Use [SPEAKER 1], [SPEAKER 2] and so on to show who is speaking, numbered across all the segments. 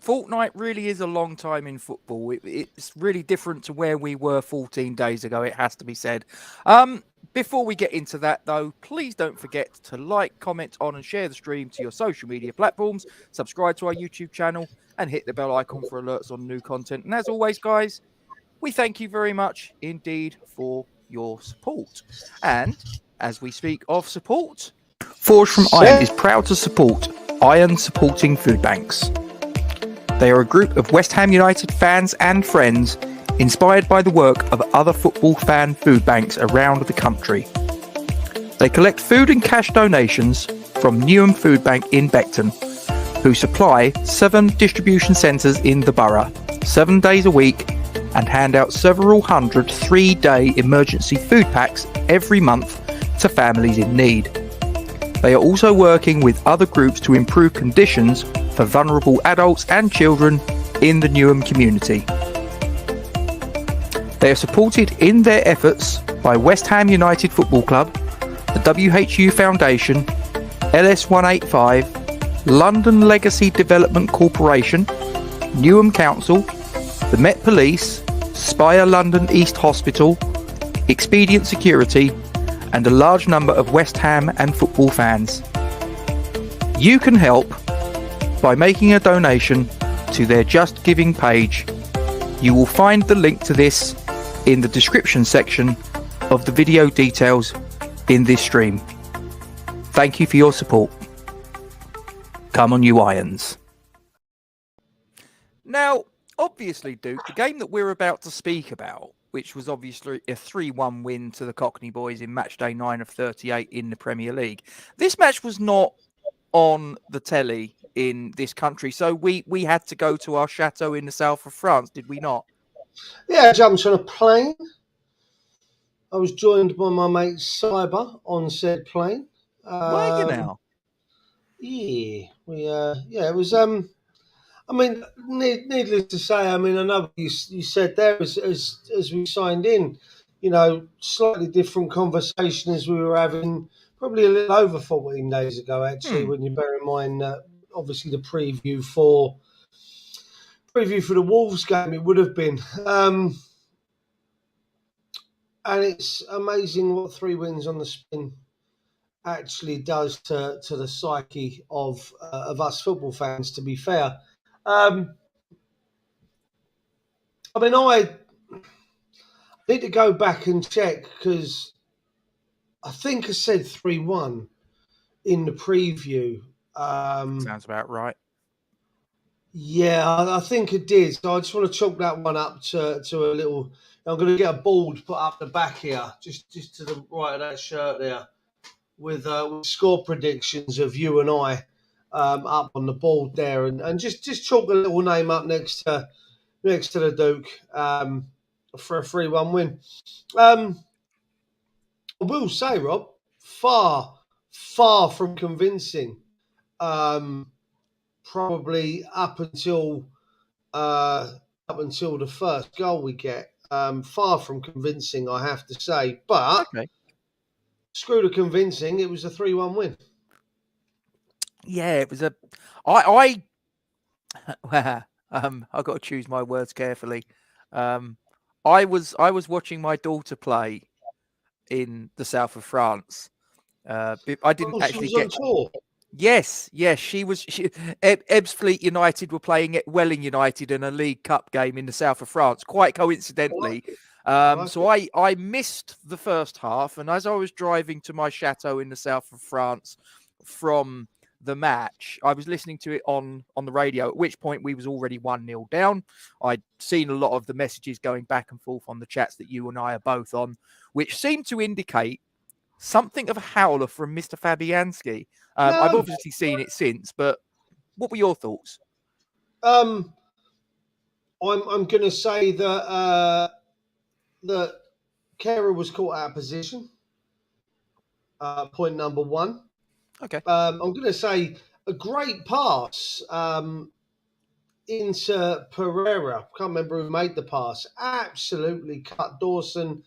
[SPEAKER 1] Fortnight really is a long time in football. It's really different to where we were 14 days ago, it has to be said. Before we get into that, though, please don't forget to like, comment on, and share the stream to your social media platforms. Subscribe to our YouTube channel and hit the bell icon for alerts on new content. And as always, guys, we thank you very much indeed for your support. And as we speak of support, Forged from Iron is proud to support Iron Supporting Food Banks. They are a group of West Ham United fans and friends inspired by the work of other football fan food banks around the country. They collect food and cash donations from Newham Food Bank in Beckton, who supply 7 distribution centres in the borough, 7 days a week, and hand out several hundred 3-day emergency food packs every month to families in need. They are also working with other groups to improve conditions for vulnerable adults and children in the Newham community. They are supported in their efforts by West Ham United Football Club, the WHU Foundation, LS185, London Legacy Development Corporation, Newham Council, the Met Police, Spire London East Hospital, Expedient Security, and a large number of West Ham and football fans. You can help by making a donation to their Just Giving page. You will find the link to this in the description section of the video details in this stream. Thank you for your support. Come on, you Irons. Now, obviously, Duke, the game that we're about to speak about, which was obviously a 3-1 win to the Cockney boys in Matchday 9 of 38 in the Premier League. This match was not on the telly in this country, so we had to go to our chateau in the south of France, did we not?
[SPEAKER 2] Yeah, I jumped on a plane. I was joined by my mate Silva on said plane.
[SPEAKER 1] Were you now?
[SPEAKER 2] Yeah, it was. I mean, needless to say, I mean, I know you said there as we signed in, you know, slightly different conversation as we were having probably a little over 14 days ago, actually, when you bear in mind that obviously the preview for the Wolves game it would have been. And it's amazing what 3 wins on the spin actually does to the psyche of us football fans, to be fair. I mean, I need to go back and check because I think I said 3-1 in the preview.
[SPEAKER 1] Sounds about right.
[SPEAKER 2] Yeah, I think it did. So I just want to chalk that one up to a little. I'm going to get a board put up the back here, just to the right of that shirt there, with score predictions of you and I up on the board there, and just chalk a little name up next to the Duke for a 3-1 win. I will say, Rob, far from convincing. Probably up until the first goal we get, far from convincing, I have to say. But screw the convincing, it was a 3-1 win.
[SPEAKER 1] Yeah, it was a. I got to choose my words carefully. I was watching my daughter play in the south of France. I didn't actually
[SPEAKER 2] get. On tour.
[SPEAKER 1] Yes, she was. Ebbsfleet United were playing at Welling United in a League Cup game in the south of France, quite coincidentally. So I missed the first half, and as I was driving to my chateau in the south of France from the match, I was listening to it on the radio, at which point we was already 1-0 down. I'd seen a lot of the messages going back and forth on the chats that you and I are both on, which seemed to indicate something of a howler from Mr. Fabianski. I've obviously seen it since, but what were your thoughts?
[SPEAKER 2] I'm going to say that Kehrer was caught out of position. Point number 1.
[SPEAKER 1] Okay.
[SPEAKER 2] I'm going to say a great pass into Pereira. I can't remember who made the pass. Absolutely cut Dawson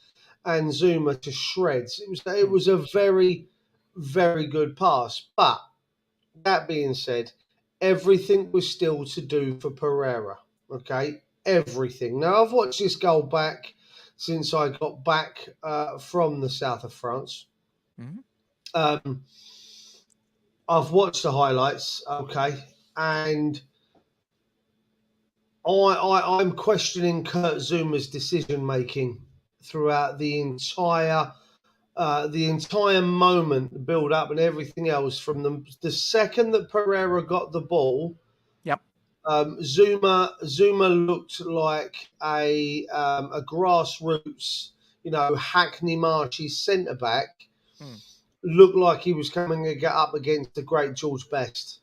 [SPEAKER 2] and Zuma to shreds. It was a very, very good pass. But that being said, everything was still to do for Pereira. Okay, everything. Now, I've watched this goal back since I got back from the south of France.
[SPEAKER 1] Mm-hmm.
[SPEAKER 2] I've watched the highlights, okay, and I'm questioning Kurt Zuma's decision making throughout the entire moment, build up, and everything else. From the second that Pereira got the ball,
[SPEAKER 1] Yep.
[SPEAKER 2] Zuma looked like a grassroots, Hackney Marshy centre back.
[SPEAKER 1] Mm.
[SPEAKER 2] Looked like he was coming to get up against the great George Best.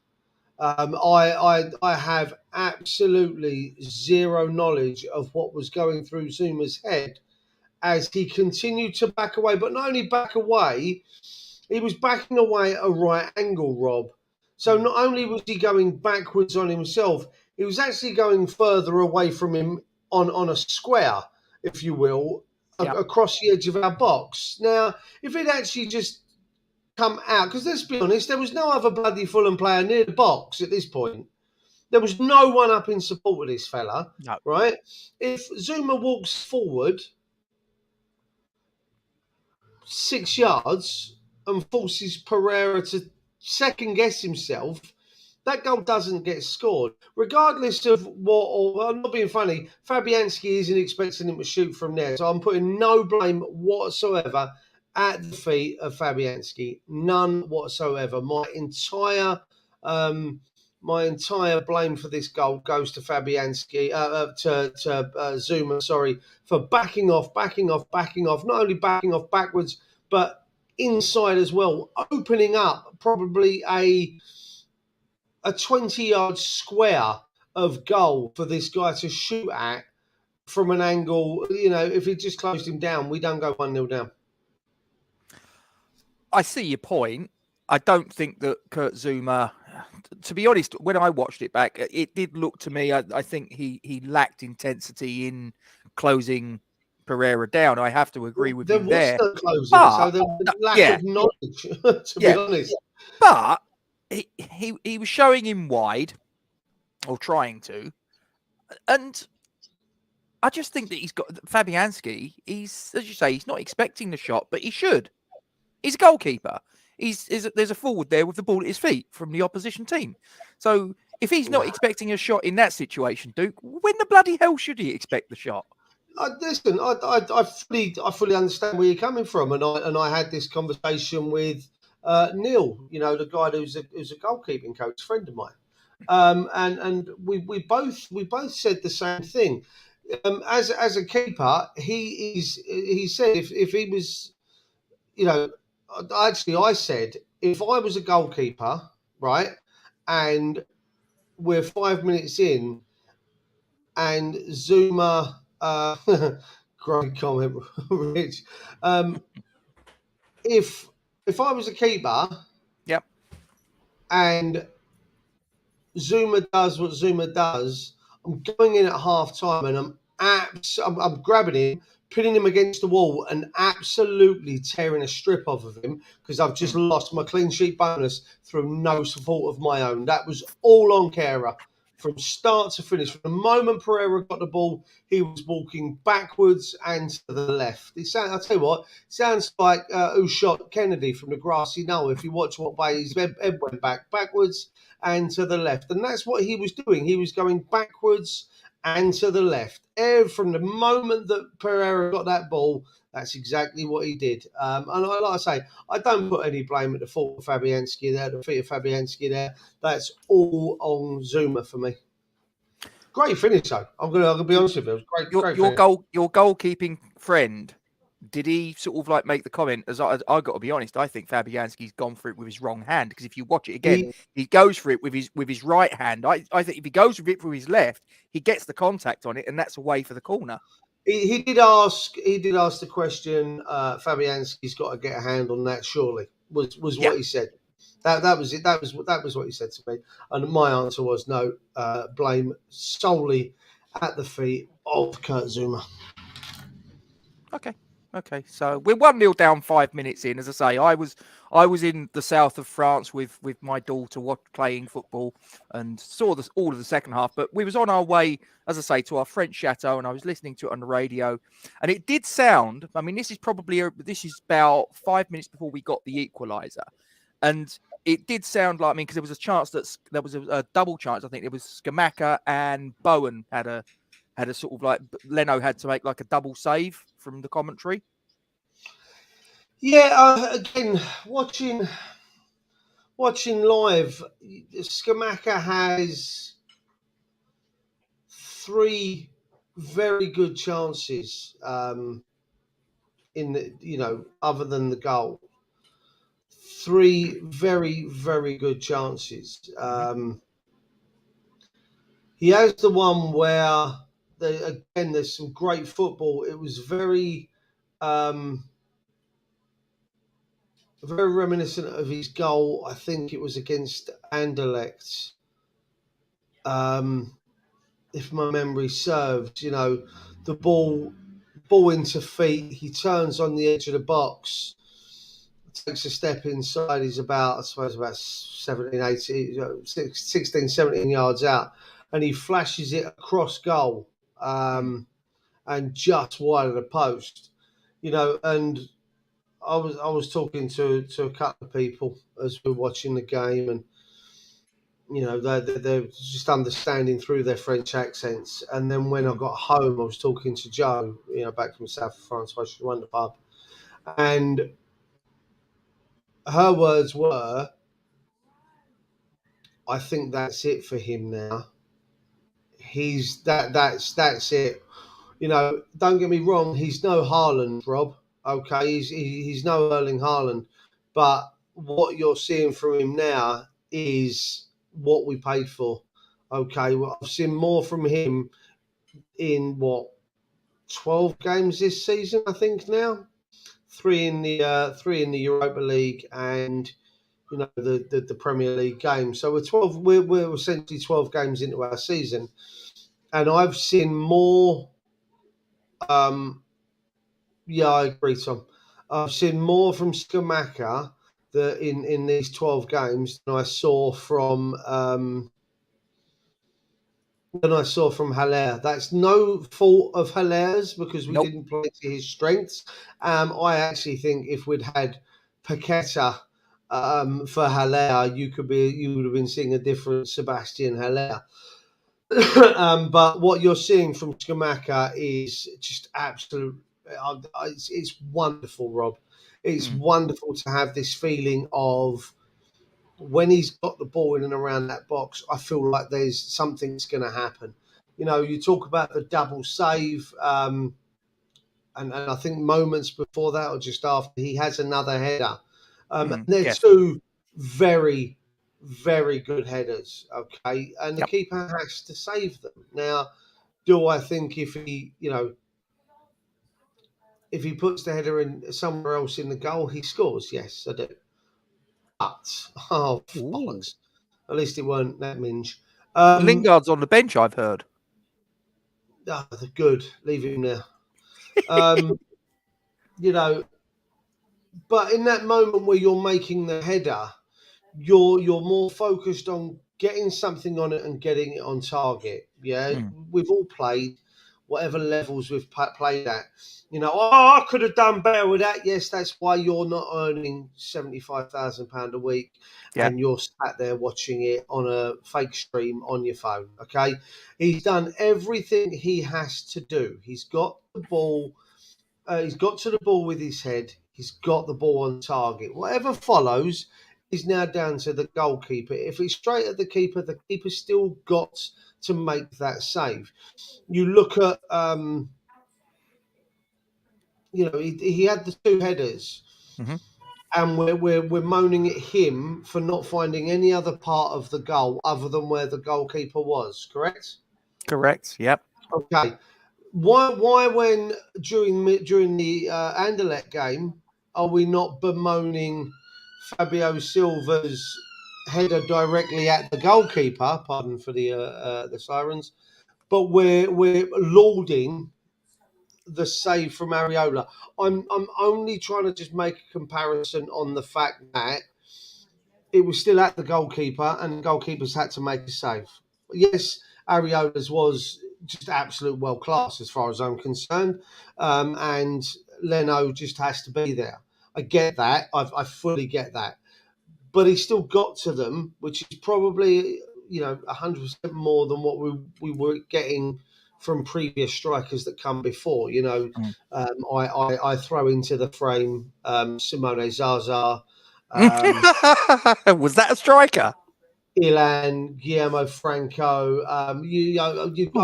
[SPEAKER 2] I have absolutely zero knowledge of what was going through Zuma's head as he continued to back away, but not only back away, he was backing away at a right angle, Rob. So not only was he going backwards on himself, he was actually going further away from him on a square, if you will,
[SPEAKER 1] Yep.
[SPEAKER 2] across the edge of our box. Now, if he'd actually just come out, because let's be honest, there was no other bloody Fulham player near the box at this point. There was no one up in support of this fella,
[SPEAKER 1] No.
[SPEAKER 2] right? If Zuma walks forward 6 yards and forces Pereira to second guess himself, that goal doesn't get scored. Regardless of what, or I'm not being funny, Fabianski isn't expecting him to shoot from there. So I'm putting no blame whatsoever at the feet of Fabianski. None whatsoever. My entire blame for this goal goes to Fabianski, to Zuma, for backing off. Not only backing off backwards, but inside as well, opening up probably a 20-yard square of goal for this guy to shoot at from an angle. If he just closed him down, we don't go 1-0 down.
[SPEAKER 1] I see your point. I don't think that Kurt Zuma, to be honest, when I watched it back, it did look to me, I think he lacked intensity in closing Pereira down. I have to agree with you there.
[SPEAKER 2] There was no closing,
[SPEAKER 1] But,
[SPEAKER 2] so there was a lack of knowledge, to be honest.
[SPEAKER 1] But he was showing him wide, or trying to, and I just think that he's got Fabianski. He's, as you say, he's not expecting the shot, but he should. He's a goalkeeper. There's a forward there with the ball at his feet from the opposition team. So if he's not expecting a shot in that situation, Duke, when the bloody hell should he expect the shot?
[SPEAKER 2] Listen, I fully understand where you're coming from, and I had this conversation with Neil, the guy who's a goalkeeping coach, friend of mine, and we both said the same thing. As a keeper, he said if he was, actually I said if I was a goalkeeper, right, and we're 5 minutes in, and Zuma. Great comment, Rich. If I was a keeper,
[SPEAKER 1] yep,
[SPEAKER 2] and Zuma does what Zuma does, I'm going in at half time and I'm grabbing him, pinning him against the wall, and absolutely tearing a strip off of him because I've just lost my clean sheet bonus through no fault of my own. That was all on Kera. From start to finish. From the moment Pereira got the ball, he was walking backwards and to the left. I'll tell you what, it sounds like who shot Kennedy from the grassy knoll. If you watch what way his head went backwards and to the left. And that's what he was doing. He was going backwards and to the left. From the moment that Pereira got that ball, that's exactly what he did. And like I say, I don't put any blame at the fault of Fabianski there, the feet of Fabianski there. That's all on Zuma for me. Great finish, though. I'm gonna be honest with you. It was great.
[SPEAKER 1] Your goalkeeping friend, did he sort of like make the comment? As I got to be honest, I think Fabianski's gone for it with his wrong hand, because if you watch it again, he goes for it with his right hand. I think if he goes with it with his left, he gets the contact on it, and that's away for the corner.
[SPEAKER 2] He did ask the question. Fabianski's got to get a hand on that. Surely was what he said. That was it. That was what he said to me. And my answer was no. Blame solely at the feet of Kurt Zuma.
[SPEAKER 1] Okay. Okay, so we're 1-0 down 5 minutes in. As I say, I was in the south of France with my daughter playing football and saw all of the second half. But we was on our way, as I say, to our French chateau, and I was listening to it on the radio, and it did sound. I mean, this is about 5 minutes before we got the equaliser, and it did sound like, because there was a chance there was a double chance. I think it was Scamacca and Bowen had a sort of like Leno had to make like a double save from the commentary.
[SPEAKER 2] Yeah, again, watching live, Scamacca has 3 very good chances in the, other than the goal. 3 very, very good chances. He has the one where, there's some great football. It was very reminiscent of his goal. I think it was against Anderlecht. If my memory serves, the ball into feet. He turns on the edge of the box, takes a step inside. He's about 17, 18, 16, 17 yards out, and he flashes it across goal, and just wide of the post. And I was talking to a couple of people as we were watching the game, and they're just understanding through their French accents. And then when I got home, I was talking to Joe, back from south of France, where she run the pub, and her words were, "I think that's it for him now. That's it." Don't get me wrong, he's no Haaland, Rob. Okay, he's no Erling Haaland, but what you're seeing from him now is what we paid for. Okay, well, I've seen more from him in 12 games this season, I think now. 3 in the Europa League and the Premier League game. So we're essentially 12 games into our season, and I've seen more. Yeah, I agree, Tom. I've seen more from Scamacca in these 12 games than I saw from Haller. That's no fault of Haller's, because we didn't play to his strengths. I actually think if we'd had Paqueta for Haller, you would have been seeing a different Sebastian Haller. But what you're seeing from Scamacca is just absolute. It's wonderful, Rob. It's wonderful to have this feeling of when he's got the ball in and around that box. I feel like there's something's going to happen. You talk about the double save, and I think moments before that or just after, he has another header. They're 2 very, very good headers, okay? And the keeper has to save them. Now, do I think if he puts the header in somewhere else in the goal, he scores? Yes, I do. But, bollocks. At least it weren't that minge.
[SPEAKER 1] Lingard's on the bench, I've heard.
[SPEAKER 2] They're good. Leave him there. But in that moment where you're making the header, you're more focused on getting something on it and getting it on target. Yeah, we've all played whatever levels we've played at. I could have done better with that. Yes, that's why you're not earning £75,000 a week, and you're sat there watching it on a fake stream on your phone. Okay, he's done everything he has to do. He's got the ball. He's got to the ball with his head. He's got the ball on target. Whatever follows is now down to the goalkeeper. If it's straight at the keeper's still got to make that save. You look at, he had the 2 headers, and we're moaning at him for not finding any other part of the goal other than where the goalkeeper was. Correct?
[SPEAKER 1] Correct. Yep.
[SPEAKER 2] Okay. Why when during the Anderlecht game are we not bemoaning Fabio Silva's header directly at the goalkeeper? Pardon for the sirens, but we're lauding the save from Areola. I'm only trying to just make a comparison on the fact that it was still at the goalkeeper, and the goalkeepers had to make a save. Yes, Areola's was just absolute world class as far as I'm concerned, and Leno just has to be there. I get that. I fully get that, but he still got to them, which is probably 100% more than what we were getting from previous strikers that come before. I throw into the frame Simone Zaza.
[SPEAKER 1] Was that a striker?
[SPEAKER 2] Ilan, Guillermo Franco. I've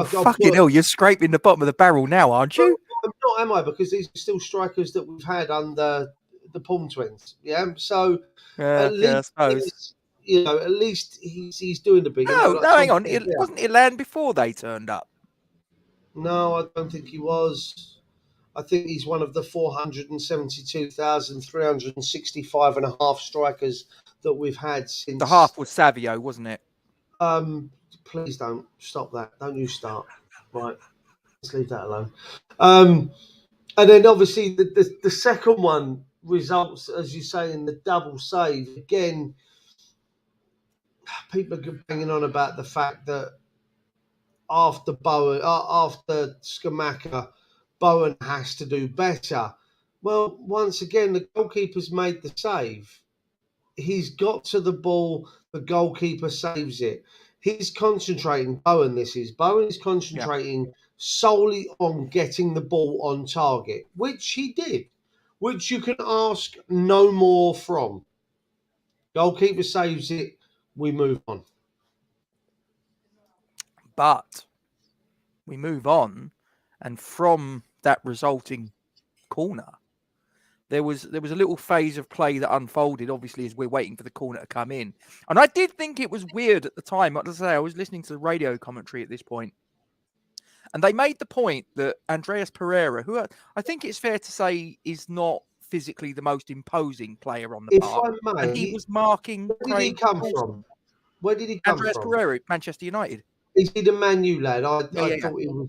[SPEAKER 1] Fucking hell, you're scraping the bottom of the barrel now, aren't you?
[SPEAKER 2] I'm not, am I? Because these are still strikers that we've had under the Palm Twins. Yeah, so
[SPEAKER 1] Yeah, I suppose.
[SPEAKER 2] at least he's doing a bit.
[SPEAKER 1] No, hang on. Wasn't Ilan before they turned up?
[SPEAKER 2] No, I don't think he was. I think he's one of the 472,365 and a half strikers that we've had since.
[SPEAKER 1] The half was Savio, wasn't it?
[SPEAKER 2] Please don't stop that. Don't you start. Right. Let's leave that alone. And then obviously the second one results, as you say, in the double save. Again, people are banging on about the fact that after Scamacca, Bowen has to do better. Well, once again, the goalkeeper's made the save. He's got to the ball, the goalkeeper saves it. He's concentrating, Bowen is concentrating solely on getting the ball on target, which he did, which you can ask no more from. Goalkeeper saves it, we move on.
[SPEAKER 1] But we move on, and from that resulting corner, there was a little phase of play that unfolded, obviously, as we're waiting for the corner to come in. And I did think it was weird at the time. Like I say, I was listening to the radio commentary at this point, and they made the point that Andreas Pereira, who I think it's fair to say is not physically the most imposing player on the park, and he was marking.
[SPEAKER 2] Where did he come from? Where did he come
[SPEAKER 1] Andreas
[SPEAKER 2] from?
[SPEAKER 1] Pereira, Manchester United.
[SPEAKER 2] Is he the Man U lad? I thought
[SPEAKER 1] he
[SPEAKER 2] was.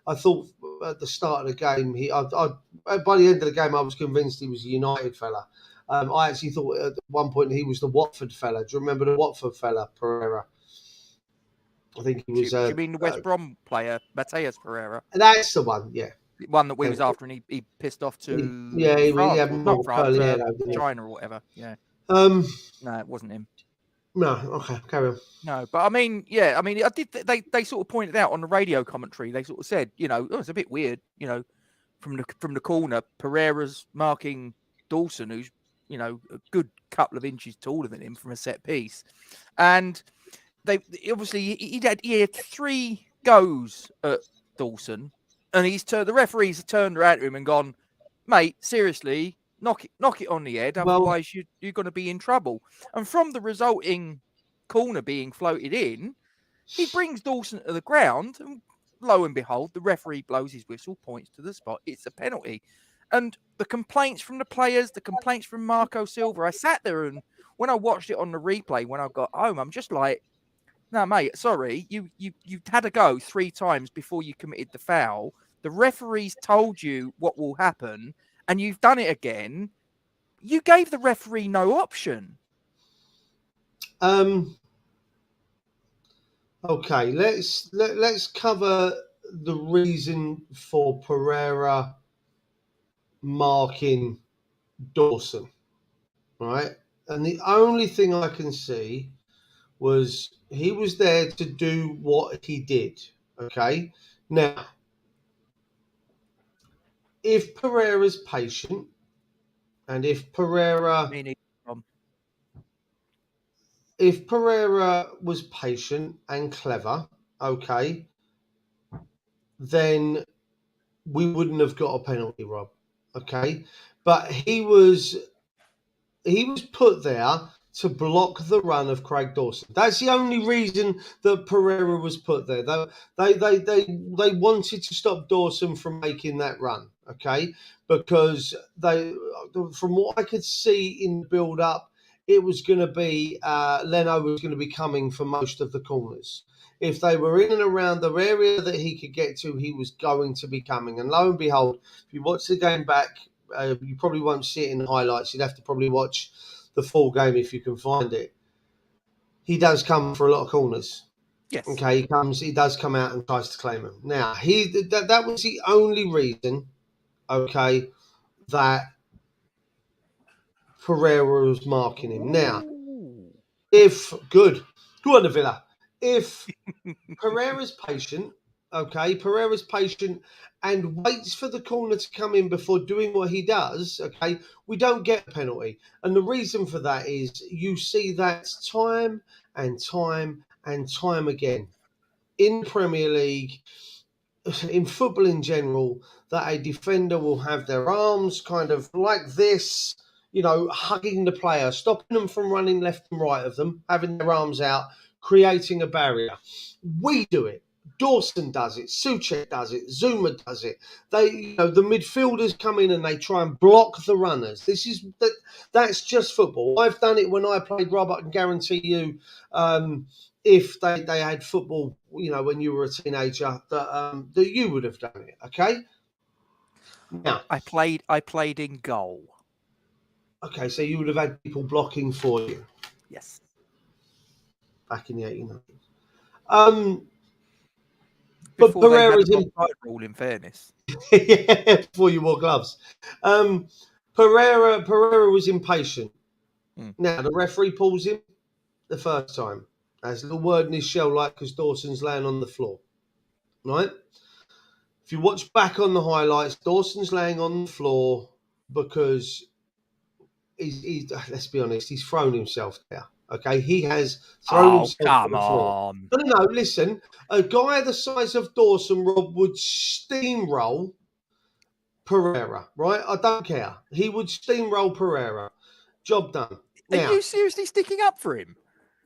[SPEAKER 2] I thought at the start of the game, by the end of the game, I was convinced he was a United fella. I actually thought at one point he was the Watford fella. Do you remember the Watford fella, Pereira? I think he was.
[SPEAKER 1] Do you mean the West Brom player, Mateus Pereira?
[SPEAKER 2] That's the one, yeah.
[SPEAKER 1] The one that we was after, and he pissed off to
[SPEAKER 2] not
[SPEAKER 1] France, China or whatever. Yeah.
[SPEAKER 2] No,
[SPEAKER 1] it wasn't him.
[SPEAKER 2] No, okay, carry on.
[SPEAKER 1] No, but I mean, I did. They sort of pointed out on the radio commentary. They sort of said, it's a bit weird, from the corner, Pereira's marking Dawson, who's a good couple of inches taller than him from a set piece, and they obviously he had 3 goes at Dawson, and the referees turned around to him and gone, mate, seriously. Knock it on the head, otherwise you're going to be in trouble. And from the resulting corner being floated in, he brings Dawson to the ground, and lo and behold, the referee blows his whistle, points to the spot. It's a penalty. And the complaints from the players, the complaints from Marco Silva, I sat there, and when I watched it on the replay, when I got home, I'm just like, no, mate, sorry, you had a go 3 times before you committed the foul. The referees told you what will happen, and you've done it again. You gave the referee no option.
[SPEAKER 2] Okay, let's cover the reason for Pereira marking Dawson, right? And the only thing I can see was he was there to do what he did. Okay, now if Pereira's patient, and if Pereira was patient and clever, okay, then we wouldn't have got a penalty, Rob. Okay, but he was put there to block the run of Craig Dawson. That's the only reason that Pereira was put there. They wanted to stop Dawson from making that run, okay? Because from what I could see in the build-up, it was going to be Leno was going to be coming for most of the corners. if they were in and around the area that he could get to, he was going to be coming. And lo and behold, if you watch the game back, you probably won't see it in the highlights. You'd have to probably watch the full game if you can find it. He does come for a lot of corners.
[SPEAKER 1] Yes.
[SPEAKER 2] Okay, he does come out and tries to claim them. Now, that was the only reason, okay, that Pereira was marking him. Now, if good on the Villa. If Pereira's patient, and waits for the corner to come in before doing what he does, okay, we don't get a penalty. And the reason for that is you see that time and time and time again in the Premier League, in football in general, that a defender will have their arms kind of like this, hugging the player, stopping them from running left and right of them, having their arms out, creating a barrier. We do it. Dawson does it. Souček does it. Zuma does it. The midfielders come in and they try and block the runners. That's just football. I've done it when I played rugby. I can guarantee you, if they had football, when you were a teenager, that you would have done it. Okay. Now,
[SPEAKER 1] I played in goal.
[SPEAKER 2] Okay, so you would have had people blocking for you.
[SPEAKER 1] Yes.
[SPEAKER 2] Back in the 1800s.
[SPEAKER 1] Before
[SPEAKER 2] but Pereira's
[SPEAKER 1] they had the offside rule, in fairness.
[SPEAKER 2] Yeah, before you wore gloves. Pereira was impatient. Now, the referee pulls him the first time. There's a little word in his shell, like, because Dawson's laying on the floor. Right? If you watch back on the highlights, Dawson's laying on the floor because let's be honest, he's thrown himself there. Okay, he has thrown himself on the floor. No, listen. A guy the size of Dawson, Rob, would steamroll Pereira, right? I don't care. He would steamroll Pereira. Job done.
[SPEAKER 1] Are you seriously sticking up for him?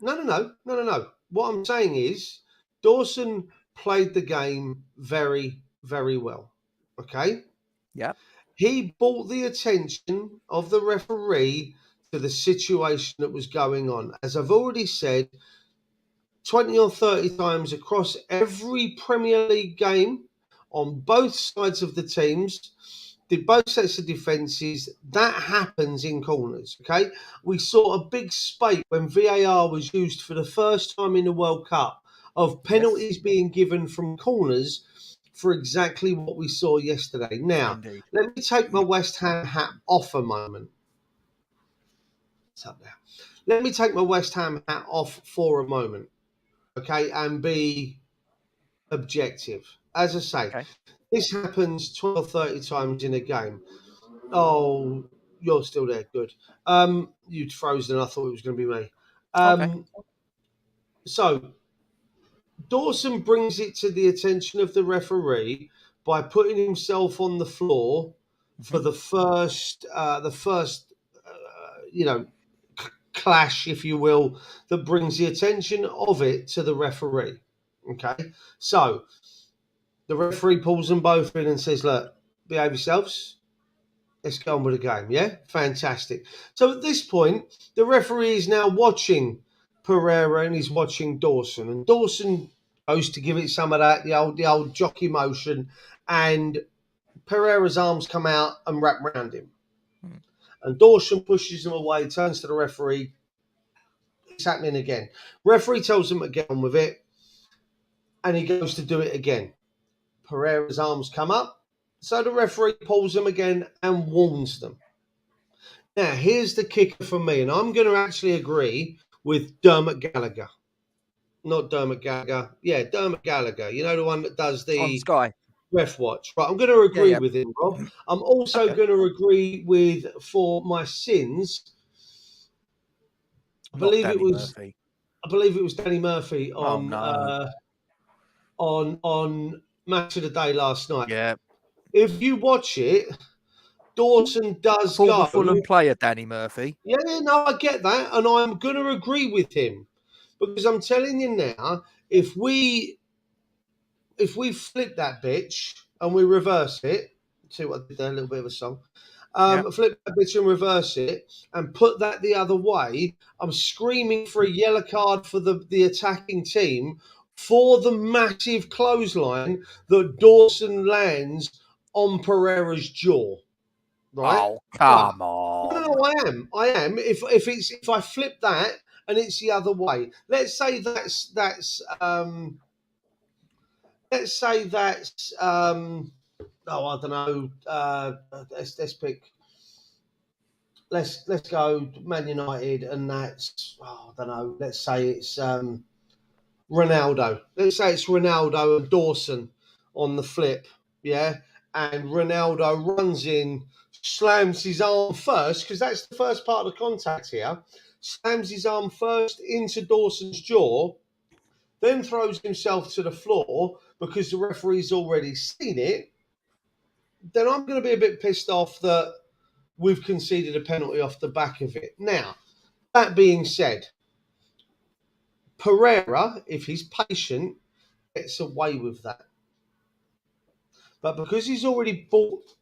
[SPEAKER 2] No. What I'm saying is Dawson played the game very, very well. Okay?
[SPEAKER 1] Yeah.
[SPEAKER 2] He brought the attention of the referee to the situation that was going on. As I've already said, 20 or 30 times across every Premier League game, on both sides of the teams, both sets of defences, that happens in corners, okay? We saw a big spate when VAR was used for the first time in the World Cup of penalties being given from corners for exactly what we saw yesterday. Now, let me take my West Ham hat off a moment. It's up there. Let me take my West Ham hat off for a moment, okay, and be objective. As I say, this happens 12, 30 times in a game. Oh, you're still there. Good. You'd frozen. I thought it was going to be me. So, Dawson brings it to the attention of the referee by putting himself on the floor for the first, clash, if you will, that brings the attention of it to the referee. Okay, so the referee pulls them both in and says, "Look, behave yourselves. Let's go on with the game." Yeah, fantastic. So at this point, the referee is now watching Pereira and he's watching Dawson, and Dawson goes to give it some of that the old jockey motion, and Pereira's arms come out and wrap around him, and Dawson pushes him away, turns to the referee. It's happening again. Referee tells him to get on with it, and he goes to do it again. Pereira's arms come up, so the referee pulls him again and warns them. Now, here's the kicker for me, and I'm going to actually agree with Dermot Gallagher. Not Dermot Gallagher. Yeah, Dermot Gallagher. You know, the one that does the
[SPEAKER 1] on Sky
[SPEAKER 2] Ref Watch. Right, I'm going to agree with him, Rob. I'm also going to agree with, for my sins, I believe it was Danny Murphy on on Match of the Day last night.
[SPEAKER 1] Yeah.
[SPEAKER 2] If you watch it, Dawson does go.
[SPEAKER 1] Former Fulham player, Danny Murphy.
[SPEAKER 2] Yeah, no, I get that, and I'm going to agree with him because I'm telling you now, if we flip that bitch and we reverse it, see what I did there, a little bit of a song. Flip that bitch and reverse it and put that the other way, I'm screaming for a yellow card for the attacking team for the massive clothesline that Dawson lands on Pereira's jaw. Right?
[SPEAKER 1] Oh, come on.
[SPEAKER 2] No, I am. If I flip that and it's the other way, let's say that's oh, I don't know. Let's pick. Let's go Man United, and that's I don't know. Let's say it's Ronaldo. Let's say it's Ronaldo and Dawson on the flip, yeah. And Ronaldo runs in, slams his arm first because that's the first part of the contact here. Slams his arm first into Dawson's jaw, then throws himself to the floor because the referee's already seen it. Then I'm going to be a bit pissed off that we've conceded a penalty off the back of it. Now, that being said, Pereira, if he's patient, gets away with that. But because he's already brought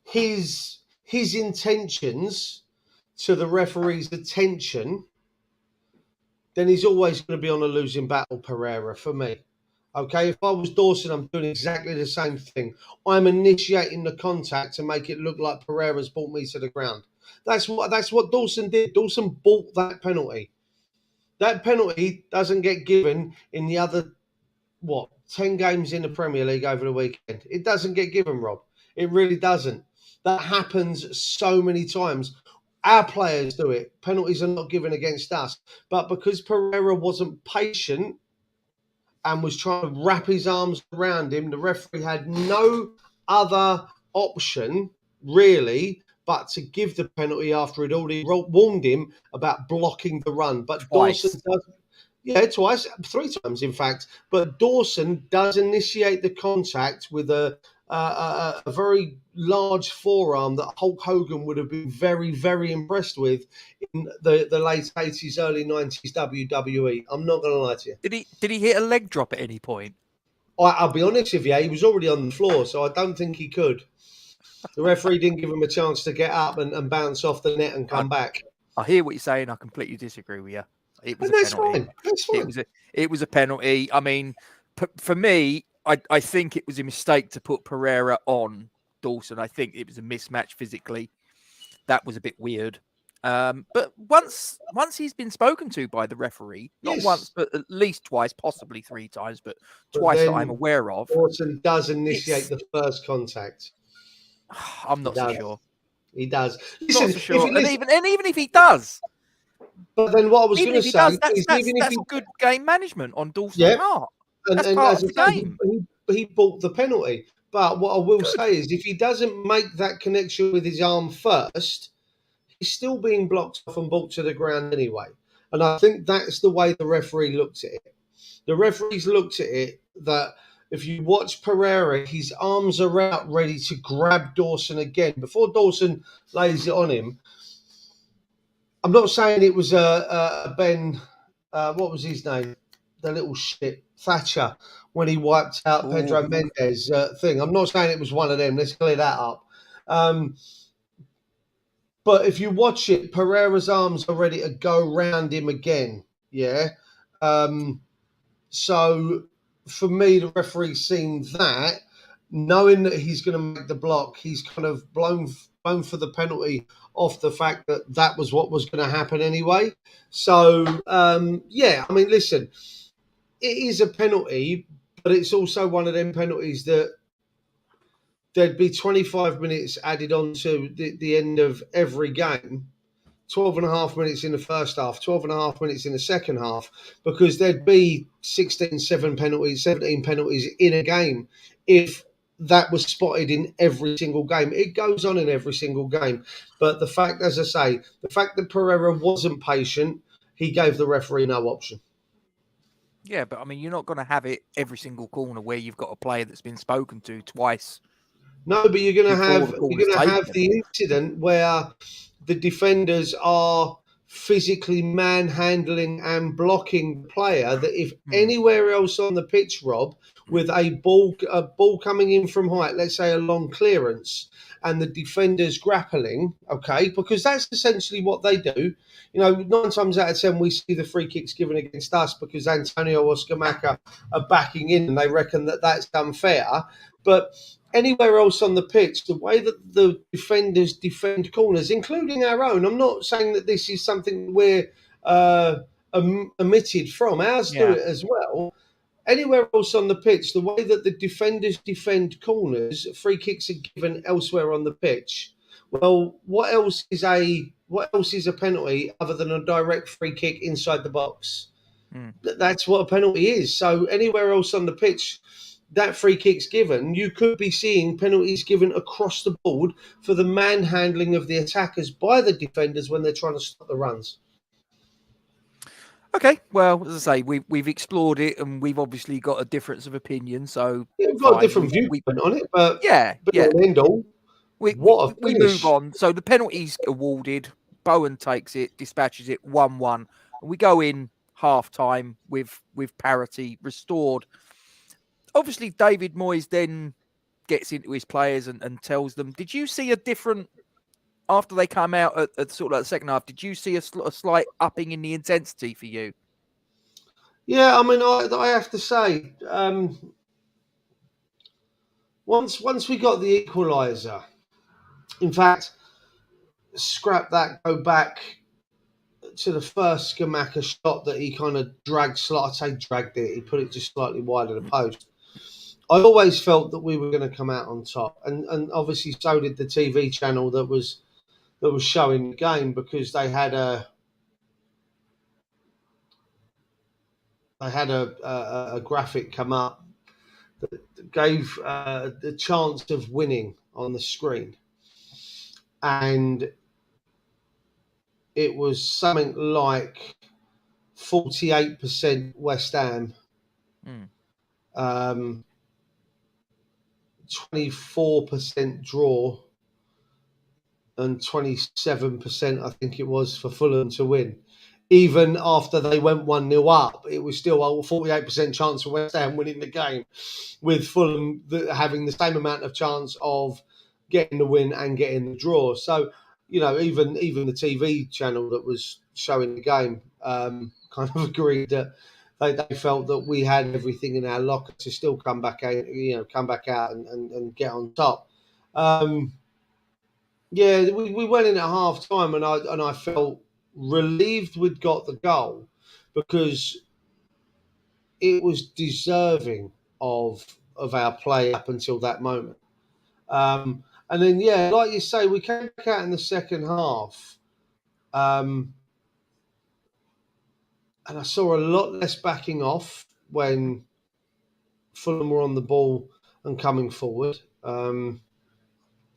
[SPEAKER 2] his intentions to the referee's attention, then he's always going to be on a losing battle, Pereira, for me. Okay, if I was Dawson, I'm doing exactly the same thing. I'm initiating the contact to make it look like Pereira's brought me to the ground. That's what Dawson did. Dawson bought that penalty. That penalty doesn't get given in the other, 10 games in the Premier League over the weekend. It doesn't get given, Rob. It really doesn't. That happens so many times. Our players do it. Penalties are not given against us. But because Pereira wasn't patient and was trying to wrap his arms around him, the referee had no other option, really, but to give the penalty after he'd already warned him about blocking the run. But
[SPEAKER 1] Twice.
[SPEAKER 2] Dawson does. Yeah, twice, 3 times, in fact. But Dawson does initiate the contact with a very large forearm that Hulk Hogan would have been very, very impressed with in the late 80s, early 90s WWE. I'm not going to lie to you.
[SPEAKER 1] Did he hit a leg drop at any point?
[SPEAKER 2] I'll be honest with you, he was already on the floor, so I don't think he could. The referee didn't give him a chance to get up and bounce off the net and come back.
[SPEAKER 1] I hear what you're saying. I completely disagree with you. It was a penalty.
[SPEAKER 2] Fine. That's fine.
[SPEAKER 1] It was a penalty. I mean, for me, I think it was a mistake to put Pereira on Dawson. I think it was a mismatch physically. That was a bit weird. But once he's been spoken to by the referee, not once, but at least twice, possibly 3 times, but twice that I'm aware of.
[SPEAKER 2] Dawson does initiate the first contact.
[SPEAKER 1] I'm not so sure.
[SPEAKER 2] He does.
[SPEAKER 1] Listen, not so sure. And even if he does.
[SPEAKER 2] But then what I was going to say
[SPEAKER 1] is that's good game management on Dawson's part. That's
[SPEAKER 2] and
[SPEAKER 1] part of the game.
[SPEAKER 2] He bought the penalty. But what I will say is if he doesn't make that connection with his arm first, he's still being blocked off and brought to the ground anyway. And I think that's the way the referee looked at it. The referees looked at it that if you watch Pereira, his arms are out ready to grab Dawson again. Before Dawson lays it on him, I'm not saying it was Ben, what was his name? The little shit, Thatcher, when he wiped out Pedro Mendes thing. I'm not saying it was one of them. Let's clear that up. But if you watch it, Pereira's arms are ready to go round him again. Yeah. So for me, the referee seen that, knowing that he's going to make the block, he's kind of blown for the penalty off the fact that was what was going to happen anyway. So, I mean, listen, it is a penalty, but it's also one of them penalties that there'd be 25 minutes added on to the end of every game, 12 and a half minutes in the first half, 12 and a half minutes in the second half, because there'd be 17 penalties in a game if that was spotted in every single game. It goes on in every single game. But the fact, as I say, the fact that Pereira wasn't patient, he gave the referee no option.
[SPEAKER 1] Yeah, but I mean, you're not going to have it every single corner where you've got a player that's been spoken to twice.
[SPEAKER 2] No, but you're going to have the incident where the defenders are physically manhandling and blocking the player that if anywhere else on the pitch, Rob, with a ball coming in from height, let's say a long clearance, and the defenders grappling, okay, because that's essentially what they do. 9 times out of 10 we see the free kicks given against us because Antonio or Scamacca are backing in and they reckon that that's unfair. But anywhere else on the pitch, the way that the defenders defend corners, including our own, I'm not saying that this is something we're omitted from. Ours do
[SPEAKER 1] Yeah.
[SPEAKER 2] it as well. Anywhere else on the pitch, the way that the defenders defend corners, free kicks are given elsewhere on the pitch. Well, what else is a penalty other than a direct free kick inside the box? That's what a penalty is. So anywhere else on the pitch, that free kick's given, you could be seeing penalties given across the board for the manhandling of the attackers by the defenders when they're trying to stop the runs.
[SPEAKER 1] Okay, well, as I say, we've explored it, and we've obviously got a difference of opinion. So
[SPEAKER 2] We've got a different viewpoint on it, but end all,
[SPEAKER 1] we move on. So the penalties awarded. Bowen takes it, dispatches it 1-1. We go in half time with parity restored. Obviously, David Moyes then gets into his players and tells them, did you see a different, after they come out at sort of like the second half, did you see a slight upping in the intensity for you?
[SPEAKER 2] Yeah, I mean, I have to say, once we got the equaliser, in fact, scrap that, go back to the first Scamacca shot that he kind of dragged it, he put it just slightly wide of the post. I always felt that we were going to come out on top, and obviously so did the TV channel that was showing the game, because they had a graphic come up that gave the chance of winning on the screen, and it was something like 48% West Ham, 24% draw, and 27%, I think it was, for Fulham to win. Even after they went 1-0 up, it was still a 48% chance for West Ham winning the game, with Fulham having the same amount of chance of getting the win and getting the draw. So, even the TV channel that was showing the game kind of agreed that they felt that we had everything in our locker to still come back out, and get on top. Yeah, we went in at half time, and I felt relieved we'd got the goal, because it was deserving of our play up until that moment. And then, yeah, like you say, we came back out in the second half, and I saw a lot less backing off when Fulham were on the ball and coming forward,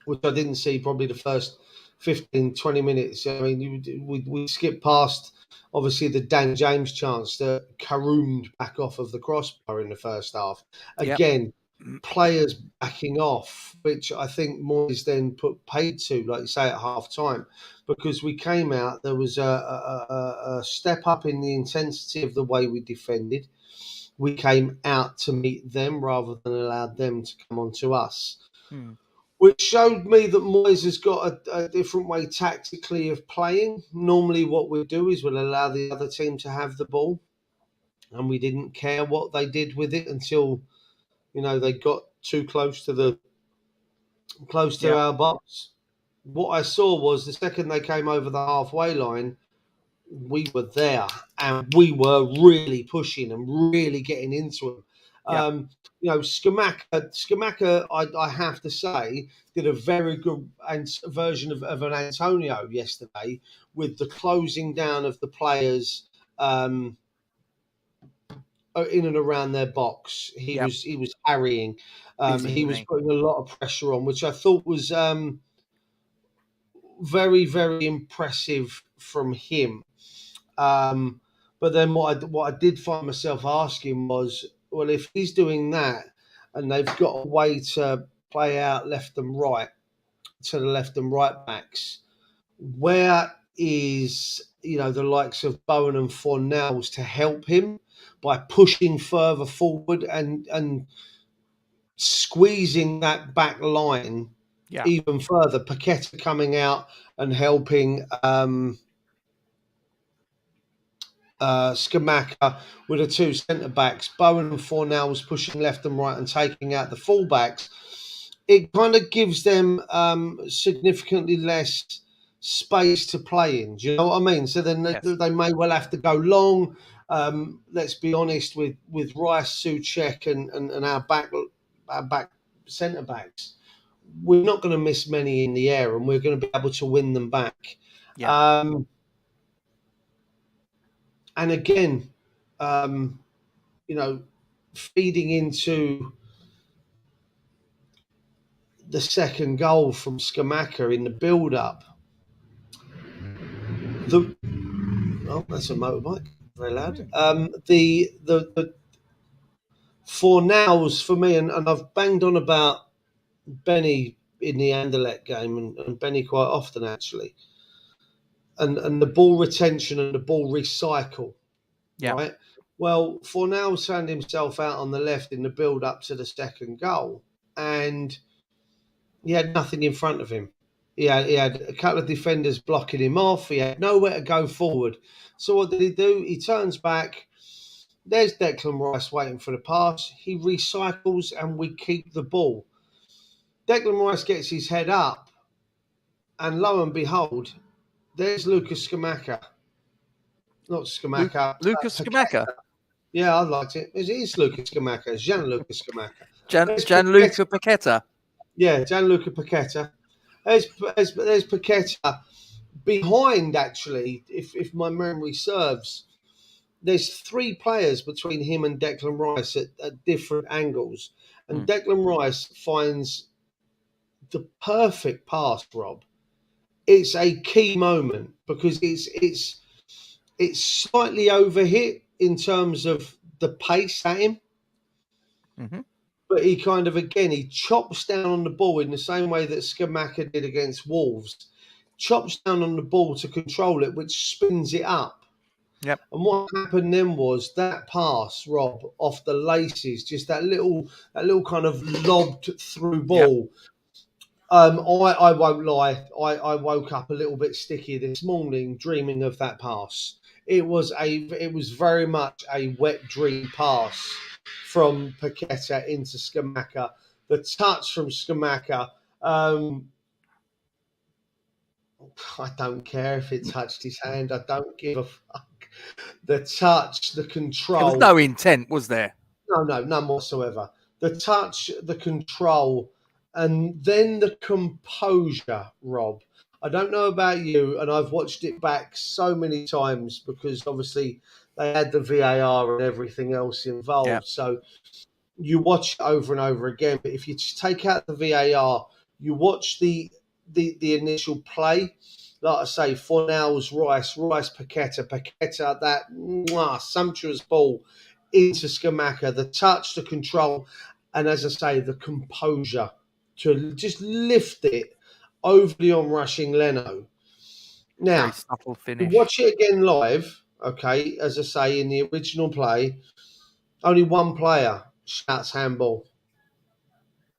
[SPEAKER 2] which I didn't see probably the first 15, 20 minutes. I mean, we skipped past, obviously, the Dan James chance that caroomed back off of the crossbar in the first half. Again, players backing off, which I think Moyes then put paid to, like you say, at half time, because we came out, there was a step up in the intensity of the way we defended. We came out to meet them rather than allowed them to come on to us. Which showed me that Moyes has got a different way tactically of playing. Normally what we do is we'll allow the other team to have the ball, and we didn't care what they did with it until, they got too close to our box. What I saw was the second they came over the halfway line, we were there, and we were really pushing and really getting into them. Scamacca, I have to say, did a very good version of an Antonio yesterday, with the closing down of the players in and around their box. He was harrying. He was putting a lot of pressure on, which I thought was very, very impressive from him. But then what I did find myself asking was, well, if he's doing that and they've got a way to play out left and right to the left and right backs, where is the likes of Bowen and Fornells to help him by pushing further forward and squeezing that back line even further. Paqueta coming out and helping Scamacca with the two centre backs. Bowen and Fornells pushing left and right and taking out the fullbacks. It kind of gives them significantly less space to play in. Do you know what I mean? So then they may well have to go long. Let's be honest with Rice, Souček, and our back centre backs. We're not going to miss many in the air, and we're going to be able to win them back.
[SPEAKER 1] Yeah.
[SPEAKER 2] And again, feeding into the second goal from Scamacca in the build-up. That's a motorbike. Very loud. The Fornells for me, and I've banged on about Benny in the Anderlecht game, and Benny quite often actually, and the ball retention and the ball recycle.
[SPEAKER 1] Yeah.
[SPEAKER 2] Right. Well, Fornells found himself out on the left in the build-up to the second goal, and he had nothing in front of him. He had a couple of defenders blocking him off. He had nowhere to go forward. So what did he do? He turns back. There's Declan Rice waiting for the pass. He recycles and we keep the ball. Declan Rice gets his head up, and lo and behold, there's Lucas Scamacca. Not Scamacca.
[SPEAKER 1] Lucas Scamacca.
[SPEAKER 2] Yeah, I liked it. It is Lucas Scamacca. It's Gianluca Scamacca.
[SPEAKER 1] Gianluca Paqueta.
[SPEAKER 2] Yeah, Gianluca Paqueta. There's Paqueta behind, actually, if my memory serves. There's three players between him and Declan Rice at different angles. And Declan Rice finds the perfect pass, Rob. It's a key moment because it's slightly overhit in terms of the pace at him.
[SPEAKER 1] Mm-hmm.
[SPEAKER 2] But he kind of, again, he chops down on the ball in the same way that Scamacca did against Wolves. Chops down on the ball to control it, which spins it up.
[SPEAKER 1] Yep.
[SPEAKER 2] And what happened then was that pass, Rob, off the laces, just that little kind of lobbed through ball. Yep. I won't lie. I woke up a little bit sticky this morning dreaming of that pass. It was very much a wet dream pass from Paqueta into Scamacca. The touch from Scamacca, I don't care if it touched his hand. I don't give a fuck. The touch, the control.
[SPEAKER 1] There was no intent, was there?
[SPEAKER 2] No, none whatsoever. The touch, the control, and then the composure, Rob. I don't know about you, and I've watched it back so many times because obviously they had the VAR and everything else involved. Yeah. So you watch it over and over again. But if you just take out the VAR, you watch the initial play. Like I say, Fornells, Rice, Paqueta, that sumptuous ball into Scamacca, the touch, the control, and as I say, the composure to just lift it over the onrushing Leno. Now,
[SPEAKER 1] very subtle finish.
[SPEAKER 2] Watch it again live, okay, as I say, in the original play, only one player shouts handball.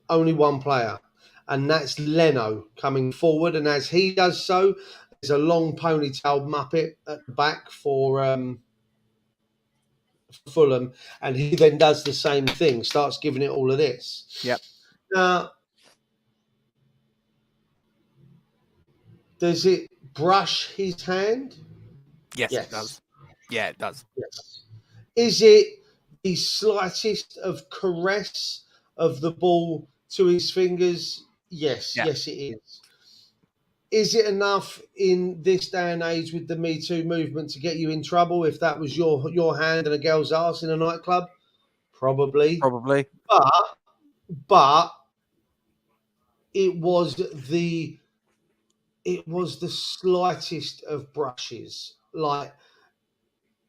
[SPEAKER 2] Only one player. And that's Leno coming forward. And as he does so, there's a long ponytailed Muppet at the back for Fulham. And he then does the same thing, starts giving it all of this.
[SPEAKER 1] Yep.
[SPEAKER 2] Now, does it brush his hand?
[SPEAKER 1] Yes, it does. Yeah, it does.
[SPEAKER 2] Yes. Is it the slightest of caress of the ball to his fingers? Yes, yes, it is. Is it enough in this day and age with the Me Too movement to get you in trouble if that was your hand and a girl's ass in a nightclub? Probably. But it was the slightest of brushes. Like,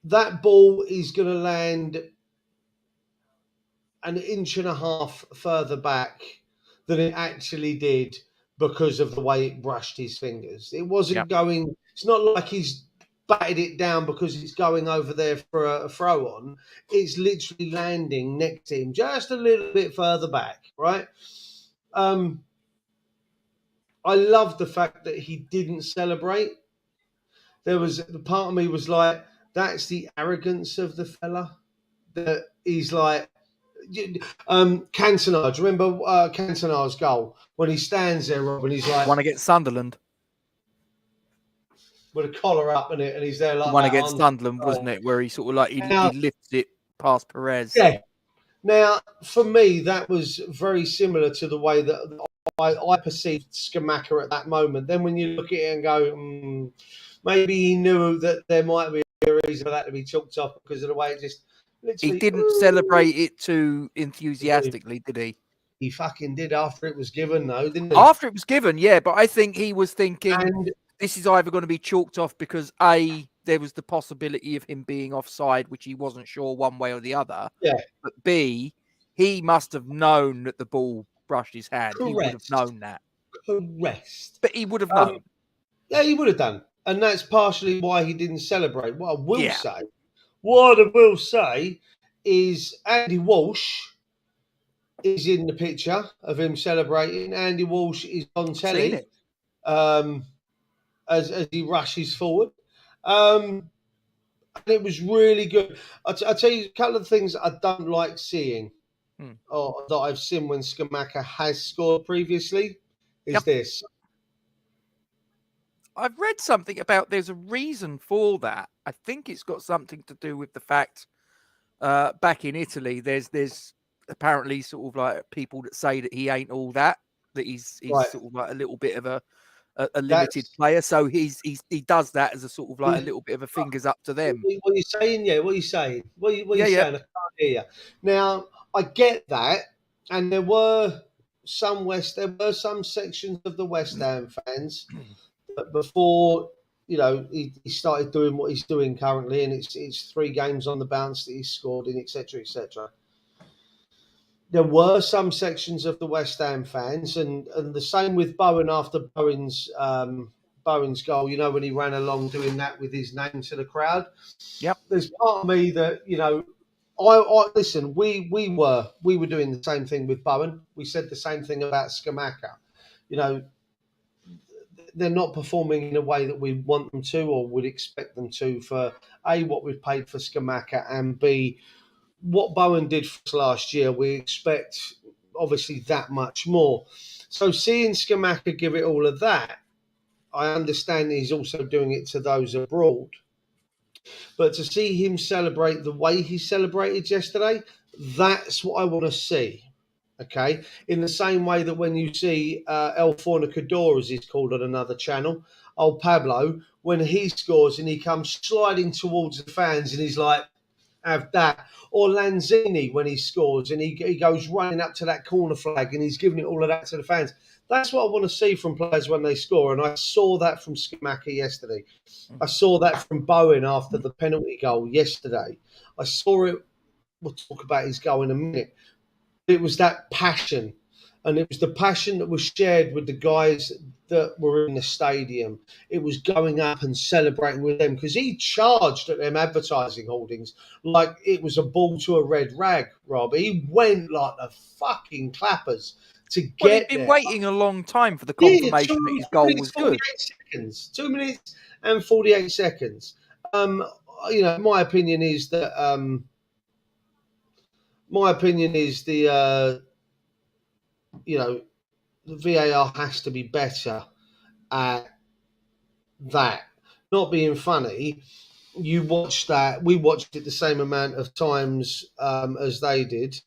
[SPEAKER 2] that ball is going to land an inch and a half further back than it actually did because of the way it brushed his fingers. It wasn't going. It's not like he's batted it down because it's going over there for a throw on. It's literally landing next to him, just a little bit further back, right? I love the fact that he didn't celebrate. There was the part of me was like, that's the arrogance of the fella. That he's like, Cantona. Do you remember Cantona's goal when he stands there, Rob, and he's like,
[SPEAKER 1] One against Sunderland.
[SPEAKER 2] with a collar up in it, and he's there like
[SPEAKER 1] One
[SPEAKER 2] that
[SPEAKER 1] against Sunderland, wasn't it? Where he sort of like he lifts it past Perez.
[SPEAKER 2] Yeah. Now, for me, that was very similar to the way that I perceived Scamacca at that moment. Then when you look at it and go, maybe he knew that there might be a reason for that to be chalked off because of the way it just literally...
[SPEAKER 1] He didn't celebrate it too enthusiastically, did he?
[SPEAKER 2] He fucking did after it was given, though, didn't he?
[SPEAKER 1] After it was given, yeah. But I think he was thinking this is either going to be chalked off because A, there was the possibility of him being offside, which he wasn't sure one way or the other.
[SPEAKER 2] Yeah.
[SPEAKER 1] But B, he must have known that the ball brushed his hand.
[SPEAKER 2] Correct.
[SPEAKER 1] He would have known that.
[SPEAKER 2] Correct.
[SPEAKER 1] But he would have known.
[SPEAKER 2] Yeah, he would have done. And that's partially why he didn't celebrate. What I will say is Andy Walsh is in the picture of him celebrating. Andy Walsh is on telly as he rushes forward. And it was really good. I'll tell you a couple of things I don't like seeing or that I've seen when Scamacca has scored previously is this.
[SPEAKER 1] I've read something about there's a reason for that. I think it's got something to do with the fact back in Italy, there's apparently sort of like people that say that he ain't all that he's right. Sort of like a little bit of a limited player. So he does that as a sort of like a little bit of a fingers up to them.
[SPEAKER 2] What are you saying? Yeah, what are you saying? What are you saying? I can't hear you. Now, I get that. And there were some sections of the West Ham fans that before, he started doing what he's doing currently, and it's 3 games on the bounce that he's scored in, etc., etc. There were some sections of the West Ham fans, and the same with Bowen after Bowen's goal, when he ran along doing that with his name to the crowd.
[SPEAKER 1] Yep. There's
[SPEAKER 2] part of me that, I listen, we were doing the same thing with Bowen. We said the same thing about Scamacca. They're not performing in a way that we want them to or would expect them to for A, what we've paid for Scamacca, and B, what Bowen did for us last year. We expect obviously that much more. So seeing Scamacca give it all of that, I understand he's also doing it to those abroad. But to see him celebrate the way he celebrated yesterday, that's what I want to see. Okay? In the same way that when you see El Fornicador, as he's called on another channel, old Pablo, when he scores and he comes sliding towards the fans and he's like, have that. Or Lanzini when he scores and he goes running up to that corner flag and he's giving it all of that to the fans. That's what I want to see from players when they score. And I saw that from Scamacca yesterday. I saw that from Bowen after the penalty goal yesterday. I saw it. We'll talk about his goal in a minute. It was that passion. And it was the passion that was shared with the guys that were in the stadium. It was going up and celebrating with them because he charged at them advertising holdings like it was a ball to a red rag, Rob. He went like the fucking clappers to get
[SPEAKER 1] he'd been waiting a long time for the confirmation that his goal was good.
[SPEAKER 2] 2 minutes and 48 seconds. My opinion is that the VAR has to be better at that. Not being funny, you watched that. We watched it the same amount of times as they did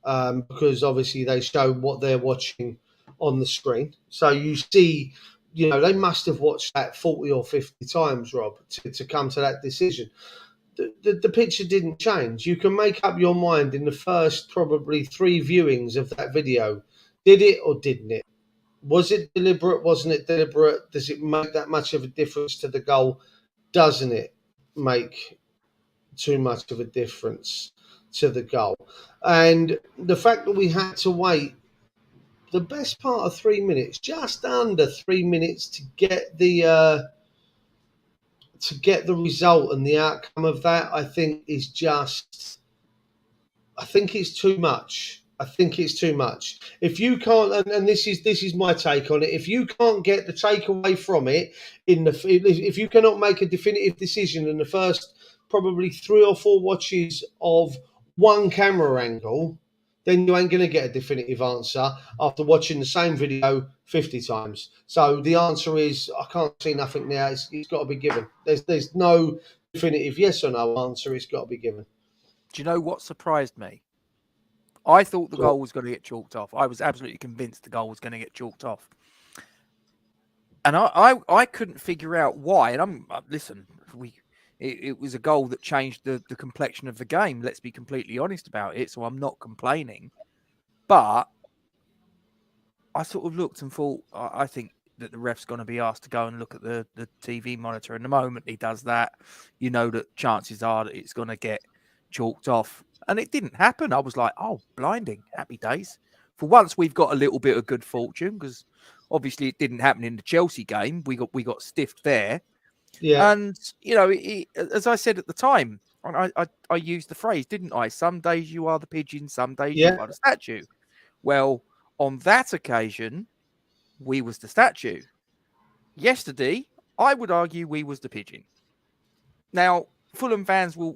[SPEAKER 2] because obviously they show what they're watching on the screen. So you see, they must have watched that 40 or 50 times, Rob, to come to that decision. The picture didn't change. You can make up your mind in the first probably 3 viewings of that video. Did it or didn't it? Was it deliberate? Wasn't it deliberate? Does it make that much of a difference to the goal? Doesn't it make too much of a difference to the goal? And the fact that we had to wait the best part of 3 minutes, just under 3 minutes, to get the to get the result and the outcome of that, I think is just. I think it's too much. I think it's too much. If you can't, and this is my take on it. If you can't get the takeaway from it if you cannot make a definitive decision in the first probably 3 or 4 watches of one camera angle, then you ain't going to get a definitive answer after watching the same video 50 times. So the answer is I can't see nothing now. It's got to be given. There's no definitive yes or no answer. It's got to be given.
[SPEAKER 1] Do you know what surprised me? I thought the goal was going to get chalked off. I was absolutely convinced the goal was going to get chalked off. And I couldn't figure out why. And listen, it was a goal that changed the complexion of the game. Let's be completely honest about it. So I'm not complaining. But I sort of looked and thought, I think that the ref's going to be asked to go and look at the TV monitor. And the moment he does that, you know that chances are that it's going to get chalked off. And it didn't happen. I was like, oh, blinding. Happy days. For once, we've got a little bit of good fortune because obviously it didn't happen in the Chelsea game. We got stiffed there.
[SPEAKER 2] Yeah.
[SPEAKER 1] And, you know, as I said at the time, I used the phrase, didn't I? Some days you are the pigeon, some days you are the statue. Well, on that occasion, we was the statue. Yesterday, I would argue we was the pigeon. Now, Fulham fans will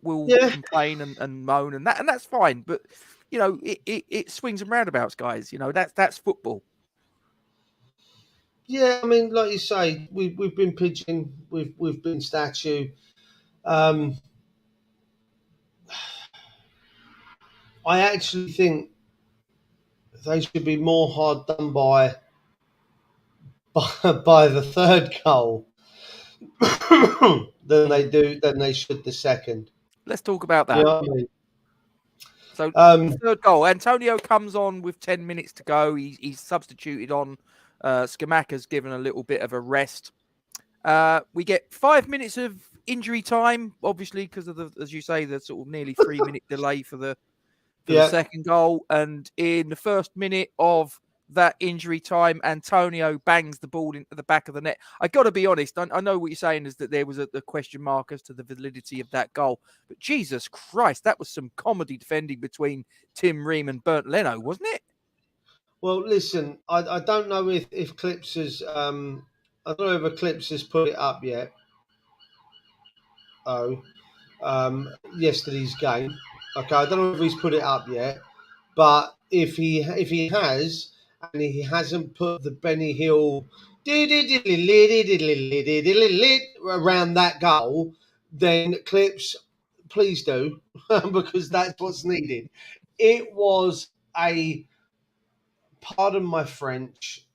[SPEAKER 1] complain and moan and that's fine. But, you know, it swings and roundabouts, guys. You know, that's football.
[SPEAKER 2] Yeah, I mean, like you say, we've been pigeon, we've been statue. I actually think they should be more hard done by the third goal than they should the second.
[SPEAKER 1] Let's talk about that.
[SPEAKER 2] You know what I mean?
[SPEAKER 1] So third goal, Antonio comes on with 10 minutes to go. He's substituted on. Scamacca's given a little bit of a rest. We get 5 minutes of injury time, obviously, because of as you say, the sort of nearly 3-minute delay for the second goal. And in the first minute of that injury time, Antonio bangs the ball into the back of the net. I got to be honest. I know what you're saying is that there was a question mark as to the validity of that goal, but Jesus Christ, that was some comedy defending between Tim Ream and Bernd Leno, wasn't it?
[SPEAKER 2] Well, listen, I don't know if Clips has I don't know if Clips has put it up yet. Yesterday's game. Okay, I don't know if he's put it up yet, but if he has and he hasn't put the Benny Hill around that goal, then Clips, please do, because that's what's needed. It was pardon my French,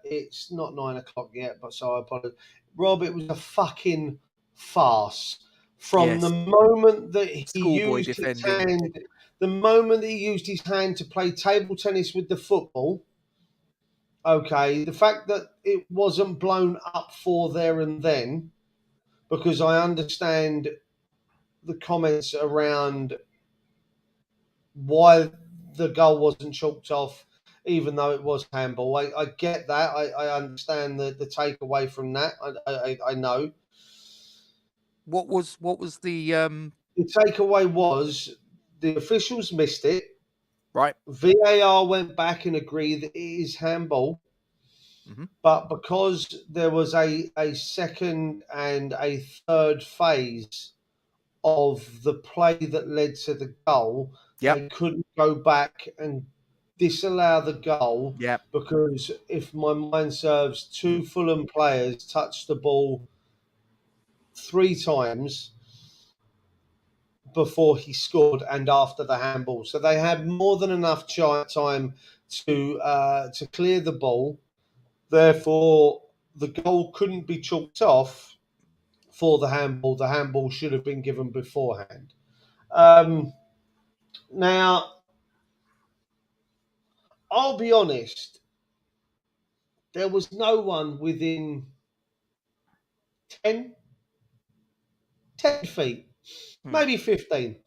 [SPEAKER 2] it's not 9 o'clock yet, but so I apologize. Rob, it was a fucking farce. From the moment that he used his hand, the moment that he used his hand to play table tennis with the football, okay, the fact that it wasn't blown up for there and then, because I understand the comments around why the goal wasn't chalked off, even though it was handball. I get that. I understand the takeaway from that. I know.
[SPEAKER 1] What was the
[SPEAKER 2] takeaway was the officials missed it.
[SPEAKER 1] Right.
[SPEAKER 2] VAR went back and agreed that it is handball. Mm-hmm. But because there was a second and a third phase of the play that led to the goal, they couldn't go back and disallow the goal because if my mind serves, 2 Fulham players touched the ball 3 times before he scored and after the handball. So they had more than enough time to clear the ball. Therefore, the goal couldn't be chalked off for the handball. The handball should have been given beforehand. Now, I'll be honest, there was no one within 10 feet, maybe 15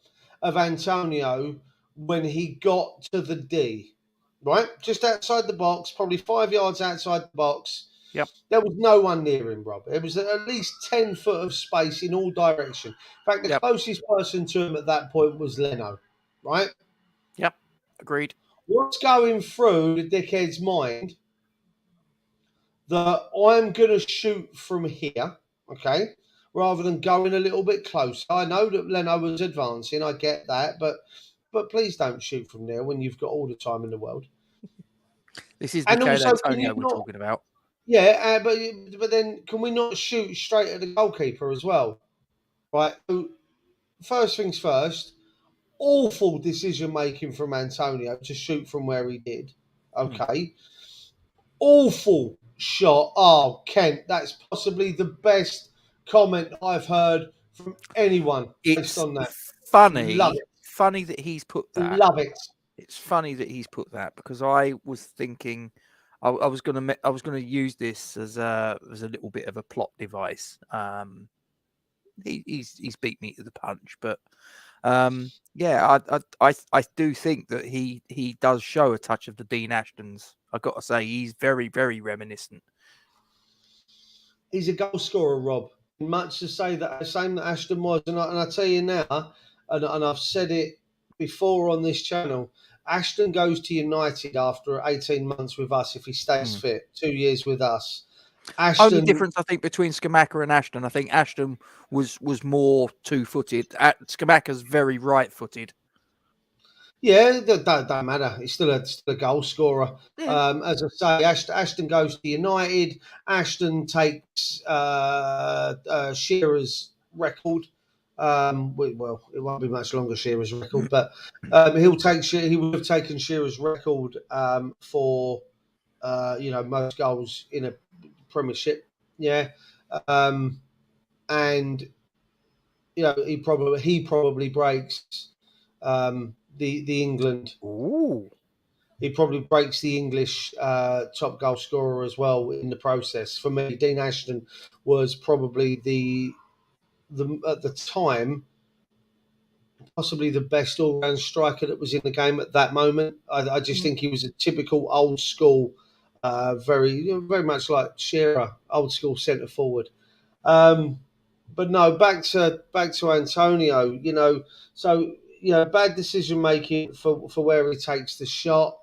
[SPEAKER 2] of Antonio when he got to the D, right? Just outside the box, probably 5 yards outside the box.
[SPEAKER 1] Yep.
[SPEAKER 2] There was no one near him, Rob. It was at least 10 foot of space in all direction. In fact, the
[SPEAKER 1] Yep.
[SPEAKER 2] closest person to him at that point was Leno, right?
[SPEAKER 1] Yep. Agreed.
[SPEAKER 2] What's going through the dickhead's mind that I'm going to shoot from here, okay, rather than going a little bit closer. I know that Leno was advancing, I get that, but please don't shoot from there when you've got all the time in the world.
[SPEAKER 1] This is
[SPEAKER 2] And
[SPEAKER 1] Michael
[SPEAKER 2] also, can
[SPEAKER 1] Antonio
[SPEAKER 2] you
[SPEAKER 1] we're
[SPEAKER 2] not?
[SPEAKER 1] talking about.
[SPEAKER 2] Yeah, but then can we not shoot straight at the goalkeeper as well? Right. So first things first. Awful decision making from Antonio to shoot from where he did. Okay. Awful shot. Oh, Kent, that's possibly the best comment I've heard from anyone based
[SPEAKER 1] It's
[SPEAKER 2] on that. Love
[SPEAKER 1] funny,
[SPEAKER 2] it.
[SPEAKER 1] funny that he's put that.
[SPEAKER 2] Love it.
[SPEAKER 1] It's funny that he's put that because I was thinking I was gonna use this as a little bit of a plot device. He's beat me to the punch, but yeah, I do think that he does show a touch of the Dean Ashtons. I got to say, he's very, very reminiscent.
[SPEAKER 2] He's a goal scorer, Rob. Much to say that the same that Ashton was, and I tell you now, and I've said it before on this channel. Ashton goes to United after 18 months with us if he stays fit. 2 years with us.
[SPEAKER 1] Only
[SPEAKER 2] Ashton,
[SPEAKER 1] difference I think between Scamacca and Ashton, I think Ashton was more two-footed. Scamacca's very right-footed.
[SPEAKER 2] yeah, that don't matter. He's still a goal scorer.
[SPEAKER 1] Yeah.
[SPEAKER 2] As I say, Ashton goes to United. Ashton takes Shearer's record. Well, it won't be much longer Shearer's record, but he would have taken Shearer's record for most goals in a Premiership. Yeah, and he probably breaks the England.
[SPEAKER 1] Ooh.
[SPEAKER 2] He probably breaks the English top goal scorer as well in the process. For me, Dean Ashton was probably the at the time possibly the best all-round striker that was in the game at that moment. I just think he was a typical old school, very much like Shearer, old school centre forward. But no, back to Antonio. Bad decision making for where he takes the shot.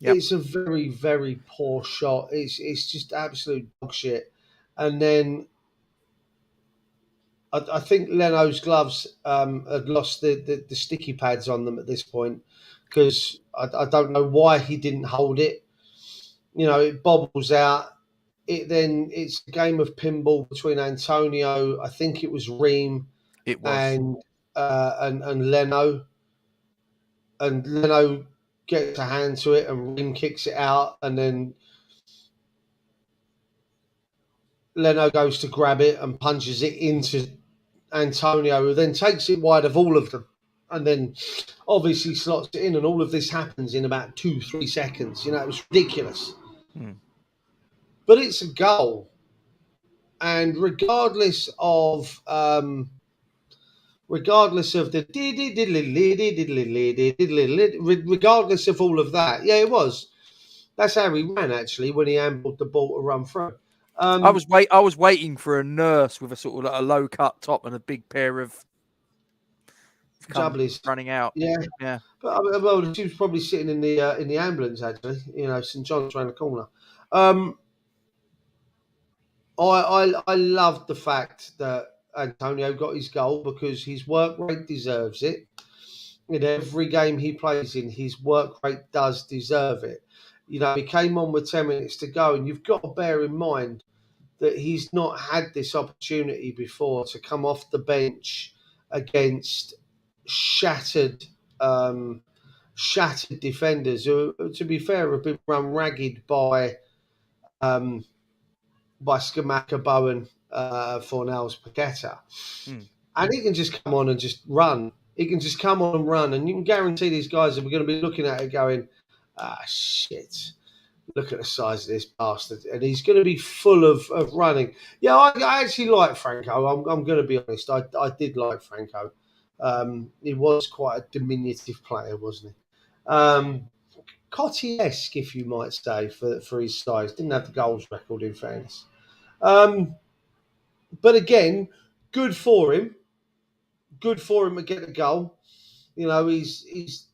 [SPEAKER 1] Yep.
[SPEAKER 2] It's a very, very poor shot. It's just absolute dog shit. And then I think Leno's gloves had lost the sticky pads on them at this point because I don't know why he didn't hold it. It bobbles out. It's a game of pinball between Antonio, I think it was Ream,
[SPEAKER 1] It was.
[SPEAKER 2] and Leno. And Leno gets a hand to it and Ream kicks it out, and then Leno goes to grab it and punches it into Antonio, who then takes it wide of all of them, and then obviously slots it in. And all of this happens in about 2-3 seconds. It was ridiculous. But it's a goal, and regardless of the regardless of all of that, yeah, it was. That's how he ran actually when he handballed the ball to run through.
[SPEAKER 1] I was waiting for a nurse with a sort of like a low cut top and a big pair of
[SPEAKER 2] jubblies
[SPEAKER 1] running out.
[SPEAKER 2] Yeah. But well, she was probably sitting in the ambulance actually. St John's around the corner. I loved the fact that Antonio got his goal because his work rate deserves it. In every game he plays in, his work rate does deserve it. He came on with 10 minutes to go, and you've got to bear in mind that he's not had this opportunity before to come off the bench against shattered defenders who, to be fair, have been run ragged by Scamacca, Bowen, Fornals, Paqueta. And he can just come on and just run. He can just come on and run, and you can guarantee these guys are going to be looking at it going, shit, look at the size of this bastard. And he's going to be full of running. Yeah, I actually like Franco. I'm going to be honest. I did like Franco. He was quite a diminutive player, wasn't he? Cottagers-esque, if you might say, for his size. Didn't have the goals record, in fairness. But again, good for him. Good for him to get a goal. You know, he's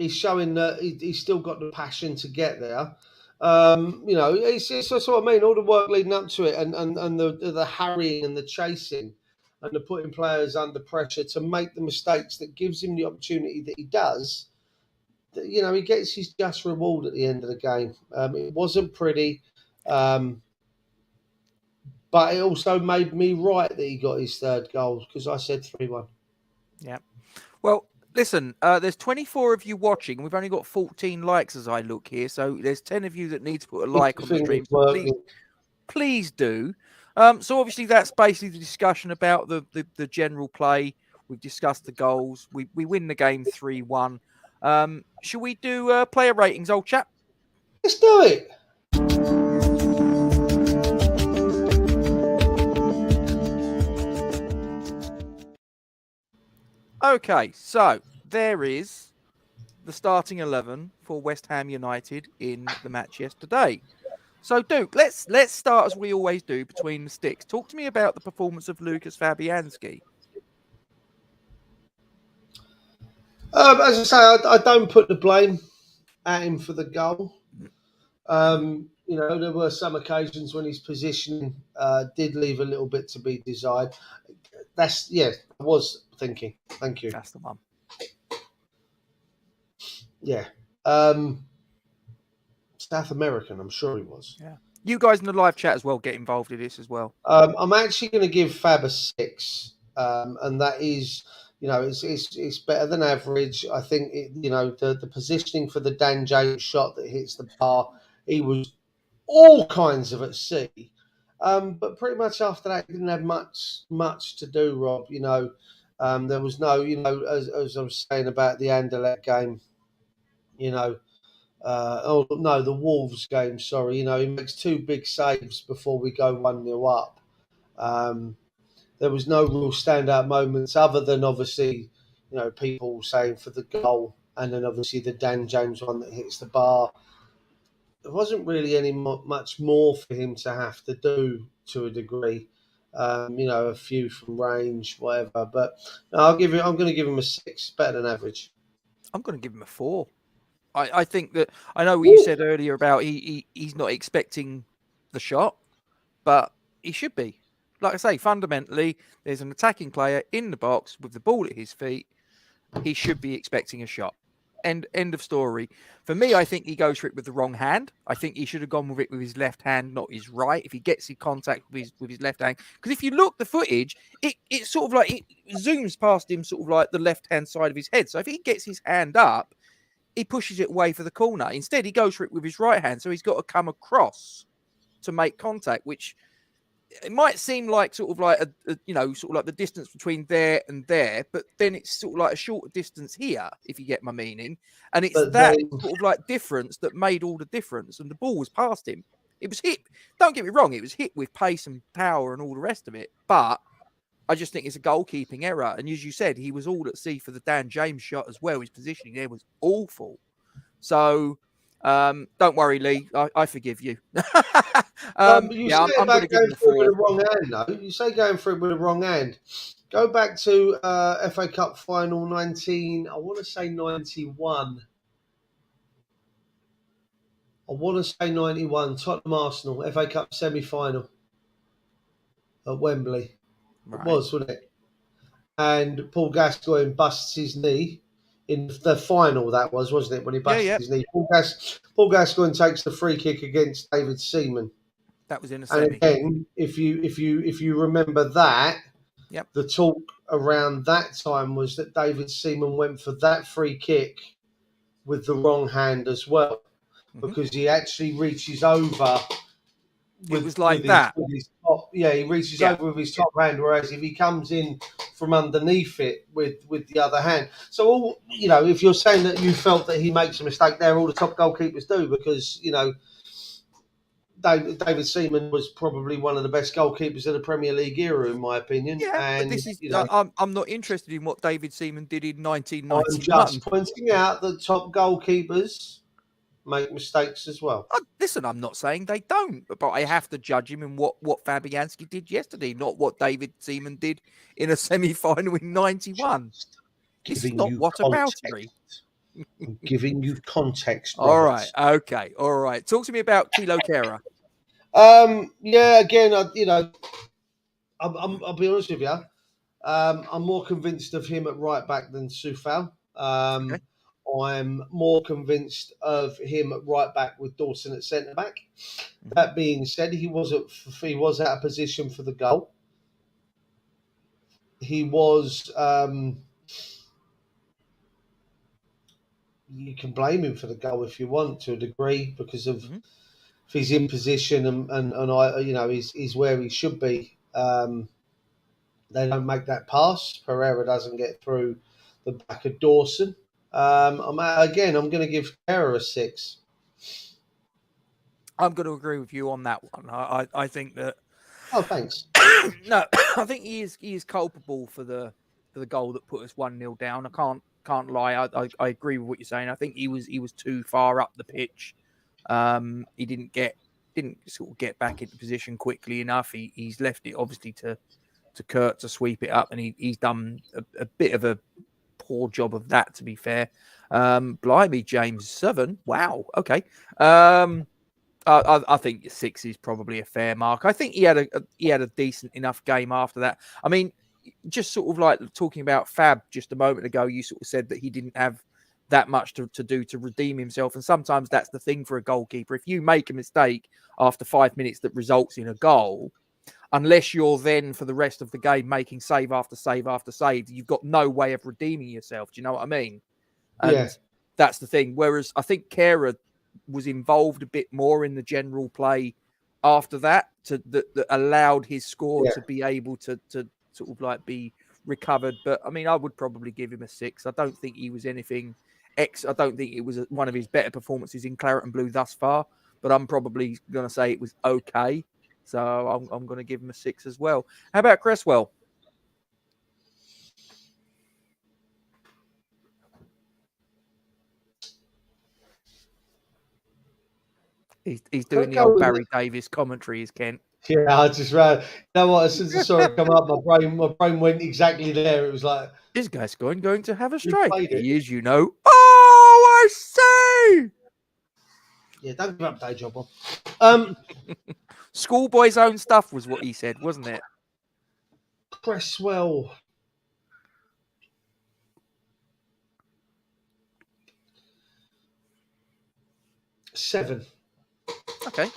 [SPEAKER 2] showing that he's still got the passion to get there. You know, it's that's what I mean. All the work leading up to it, and the harrying and the chasing, and the putting players under pressure to make the mistakes that gives him the opportunity that he does. You know, he gets his just reward at the end of the game. It wasn't pretty, but it also made me right that he got his third goal because I said 3-1.
[SPEAKER 1] Yeah. Well, listen, there's 24 of you watching. We've only got 14 likes as I look here. So there's 10 of you that need to put a like on the stream. So please do. So obviously that's basically the discussion about the general play. We've discussed the goals. We win the game 3-1. Should we do player ratings, old chap?
[SPEAKER 2] Let's do it.
[SPEAKER 1] Okay, so there is the starting 11 for West Ham United in the match yesterday. So, Duke, let's start as we always do between the sticks. Talk to me about the performance of Lucas Fabianski.
[SPEAKER 2] As I say, I don't put the blame at him for the goal. You know, there were some occasions when his positioning did leave a little bit to be desired. I was thinking. Thank you.
[SPEAKER 1] That's the one.
[SPEAKER 2] Yeah. South American, I'm sure he was.
[SPEAKER 1] Yeah. You guys in the live chat as well get involved in this as well.
[SPEAKER 2] I'm actually going to give Fab a 6, and that is, you know, it's better than average. I think the positioning for the Dan James shot that hits the bar, he was all kinds of at sea. But pretty much after that, he didn't have much to do, Rob. You know, there was no, you know, as I was saying about the Anderlecht game, you know, the Wolves game, sorry. You know, he makes 2 big saves before we go 1-0 up. There was no real standout moments other than obviously, you know, people saying for the goal and then obviously the Dan James one that hits the bar. There wasn't really much more for him to have to do to a degree. You know, a few from range, whatever. But no, I'm going to give him a 6, better than average.
[SPEAKER 1] I'm going to give him a 4. I think that I know what you said earlier about he's not expecting the shot, but he should be. Like I say, fundamentally, there's an attacking player in the box with the ball at his feet. He should be expecting a shot. End of story. For me, I think he goes for it with the wrong hand. I think he should have gone with it with his left hand, not his right. If he gets in contact with his left hand, because if you look the footage, it sort of like it zooms past him, sort of like the left hand side of his head. So if he gets his hand up, he pushes it away for the corner. Instead, he goes for it with his right hand, so he's got to come across to make contact, which it might seem like sort of like sort of like the distance between there and there, but then it's sort of like a shorter distance here, if you get my meaning. And it's sort of like difference that made all the difference. And the ball was past him. It was hit. Don't get me wrong, it was hit with pace and power and all the rest of it. But I just think it's a goalkeeping error. And as you said, he was all at sea for the Dan James shot as well. His positioning there was awful. So don't worry, Lee. I forgive you.
[SPEAKER 2] I'm going to give him a 4. With the wrong hand, though. You say going through it with the wrong hand. Go back to FA Cup final 19. I want to say 91. I want to say 91. Tottenham Arsenal FA Cup semi-final at Wembley. Right. It was, wasn't it? And Paul Gascoigne busts his knee in the final. That was, wasn't it? When he busted his knee. Paul Gascoigne takes the free kick against David Seaman.
[SPEAKER 1] That was in a semi.
[SPEAKER 2] And again, if you remember that, the talk around that time was that David Seaman went for that free kick with the wrong hand as well, because he actually reaches over.
[SPEAKER 1] It was like that.
[SPEAKER 2] He reaches over with his top hand, whereas if he comes in from underneath it with the other hand. So, if you're saying that you felt that he makes a mistake there, all the top goalkeepers do, because, David Seaman was probably one of the best goalkeepers of the Premier League era, in my opinion.
[SPEAKER 1] Yeah,
[SPEAKER 2] And
[SPEAKER 1] but this is
[SPEAKER 2] you know,
[SPEAKER 1] I'm not interested in what David Seaman did in
[SPEAKER 2] I'm
[SPEAKER 1] 1991.
[SPEAKER 2] just pointing out that top goalkeepers make mistakes as well.
[SPEAKER 1] Listen, I'm not saying they don't, but I have to judge him in what Fabianski did yesterday, not what David Seaman did in a semi-final in 91. This is
[SPEAKER 2] Giving
[SPEAKER 1] not
[SPEAKER 2] you
[SPEAKER 1] whataboutery.
[SPEAKER 2] context. I'm giving you context,
[SPEAKER 1] All right,
[SPEAKER 2] Roberts.
[SPEAKER 1] okay, all right. Talk to me about Tilo Kehrer.
[SPEAKER 2] Yeah, again, I'll be honest with you. I'm more convinced of him at right back than Sufal.
[SPEAKER 1] Okay.
[SPEAKER 2] I'm more convinced of him at right back with Dawson at centre back.
[SPEAKER 1] Mhm.
[SPEAKER 2] That being said, he was out of position for the goal. He was. You can blame him for the goal if you want to a degree because of
[SPEAKER 1] Mhm.
[SPEAKER 2] if he's in position and I he's where he should be. They don't make that pass. Pereira doesn't get through the back of Dawson. I'm going to give Pereira a 6.
[SPEAKER 1] I'm going to agree with you on that one. I think that
[SPEAKER 2] Oh, thanks.
[SPEAKER 1] no, I think he is culpable for the goal that put us 1-0 down. I can't lie. I agree with what you're saying. I think he was too far up the pitch. He didn't sort of get back into position quickly enough. He's left it obviously to Kurt to sweep it up, and he's done a bit of a poor job of that, to be fair. Blimey, James 7. Wow. Okay. I think 6 is probably a fair mark. I think he had a decent enough game after that. I mean, just sort of like talking about Fab just a moment ago, you sort of said that he didn't have that much to do to redeem himself. And sometimes that's the thing for a goalkeeper. If you make a mistake after 5 minutes that results in a goal, unless you're then for the rest of the game making save after save after save, you've got no way of redeeming yourself. Do you know what I mean? And
[SPEAKER 2] Yeah.
[SPEAKER 1] that's the thing. Whereas I think Kehrer was involved a bit more in the general play after that that allowed his score
[SPEAKER 2] Yeah.
[SPEAKER 1] to be able to sort of like be recovered. But I mean, I would probably give him a 6. I don't think he was anything I don't think it was one of his better performances in Claret and Blue thus far, but I'm probably going to say it was okay. So I'm going to give him a 6 as well. How about Cresswell? He's doing the old Barry Davis commentaries, Kent.
[SPEAKER 2] Yeah, I just ran. You know what? As soon as I saw it come up, my brain went exactly there. It was like
[SPEAKER 1] Is Gascoigne going to have a
[SPEAKER 2] you
[SPEAKER 1] strike?
[SPEAKER 2] played it.
[SPEAKER 1] He is, you know. Oh, I see.
[SPEAKER 2] Yeah, don't give up day job on.
[SPEAKER 1] Schoolboy's own stuff was what he said, wasn't it?
[SPEAKER 2] Cresswell. Seven.
[SPEAKER 1] Okay.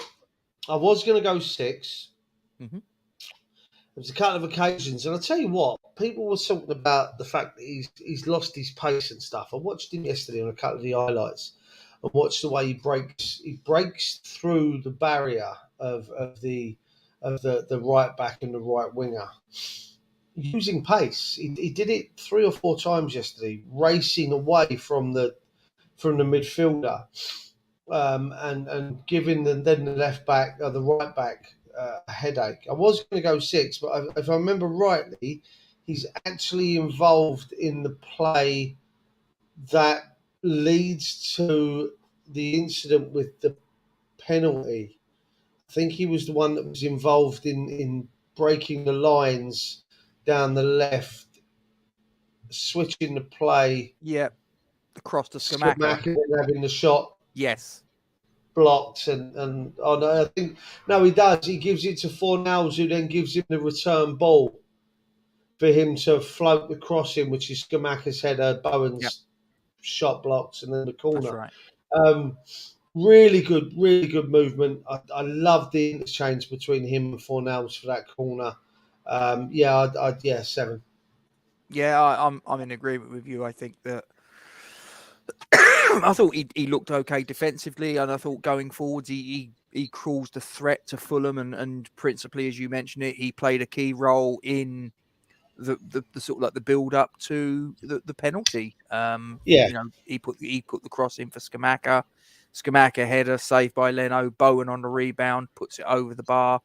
[SPEAKER 2] I was going to go 6.
[SPEAKER 1] Mm-hmm.
[SPEAKER 2] There was a couple of occasions, and I'll tell you what, people were talking about the fact that he's lost his pace and stuff. I watched him yesterday on a couple of the highlights and watched the way he breaks through the barrier of the right back and the right winger. Using pace. He did it 3 or 4 times yesterday, racing away from the midfielder. And giving the left back or the right back a headache. I was going to go 6, but if I remember rightly, he's actually involved in the play that leads to the incident with the penalty. I think he was the one that was involved in breaking the lines down the left, switching the play.
[SPEAKER 1] Yeah. Across to Scamacca.
[SPEAKER 2] And having the shot.
[SPEAKER 1] Yes.
[SPEAKER 2] Blocked and oh no, I think no, he does. He gives it to Fornals, who then gives him the return ball for him to float the crossing, which is Scamacca's header, Bowen's shot blocks, and then the corner.
[SPEAKER 1] That's right.
[SPEAKER 2] Really good movement. I love the interchange between him and Fornals for that corner. I'd 7.
[SPEAKER 1] Yeah, I'm in agreement with you. I think that I thought he looked okay defensively, and I thought going forwards he caused a threat to Fulham, and principally, as you mentioned it, he played a key role in the sort of like the build up to the penalty. You know, he put the cross in for Scamacca. Scamacca header, saved by Leno. Bowen on the rebound, puts it over the bar.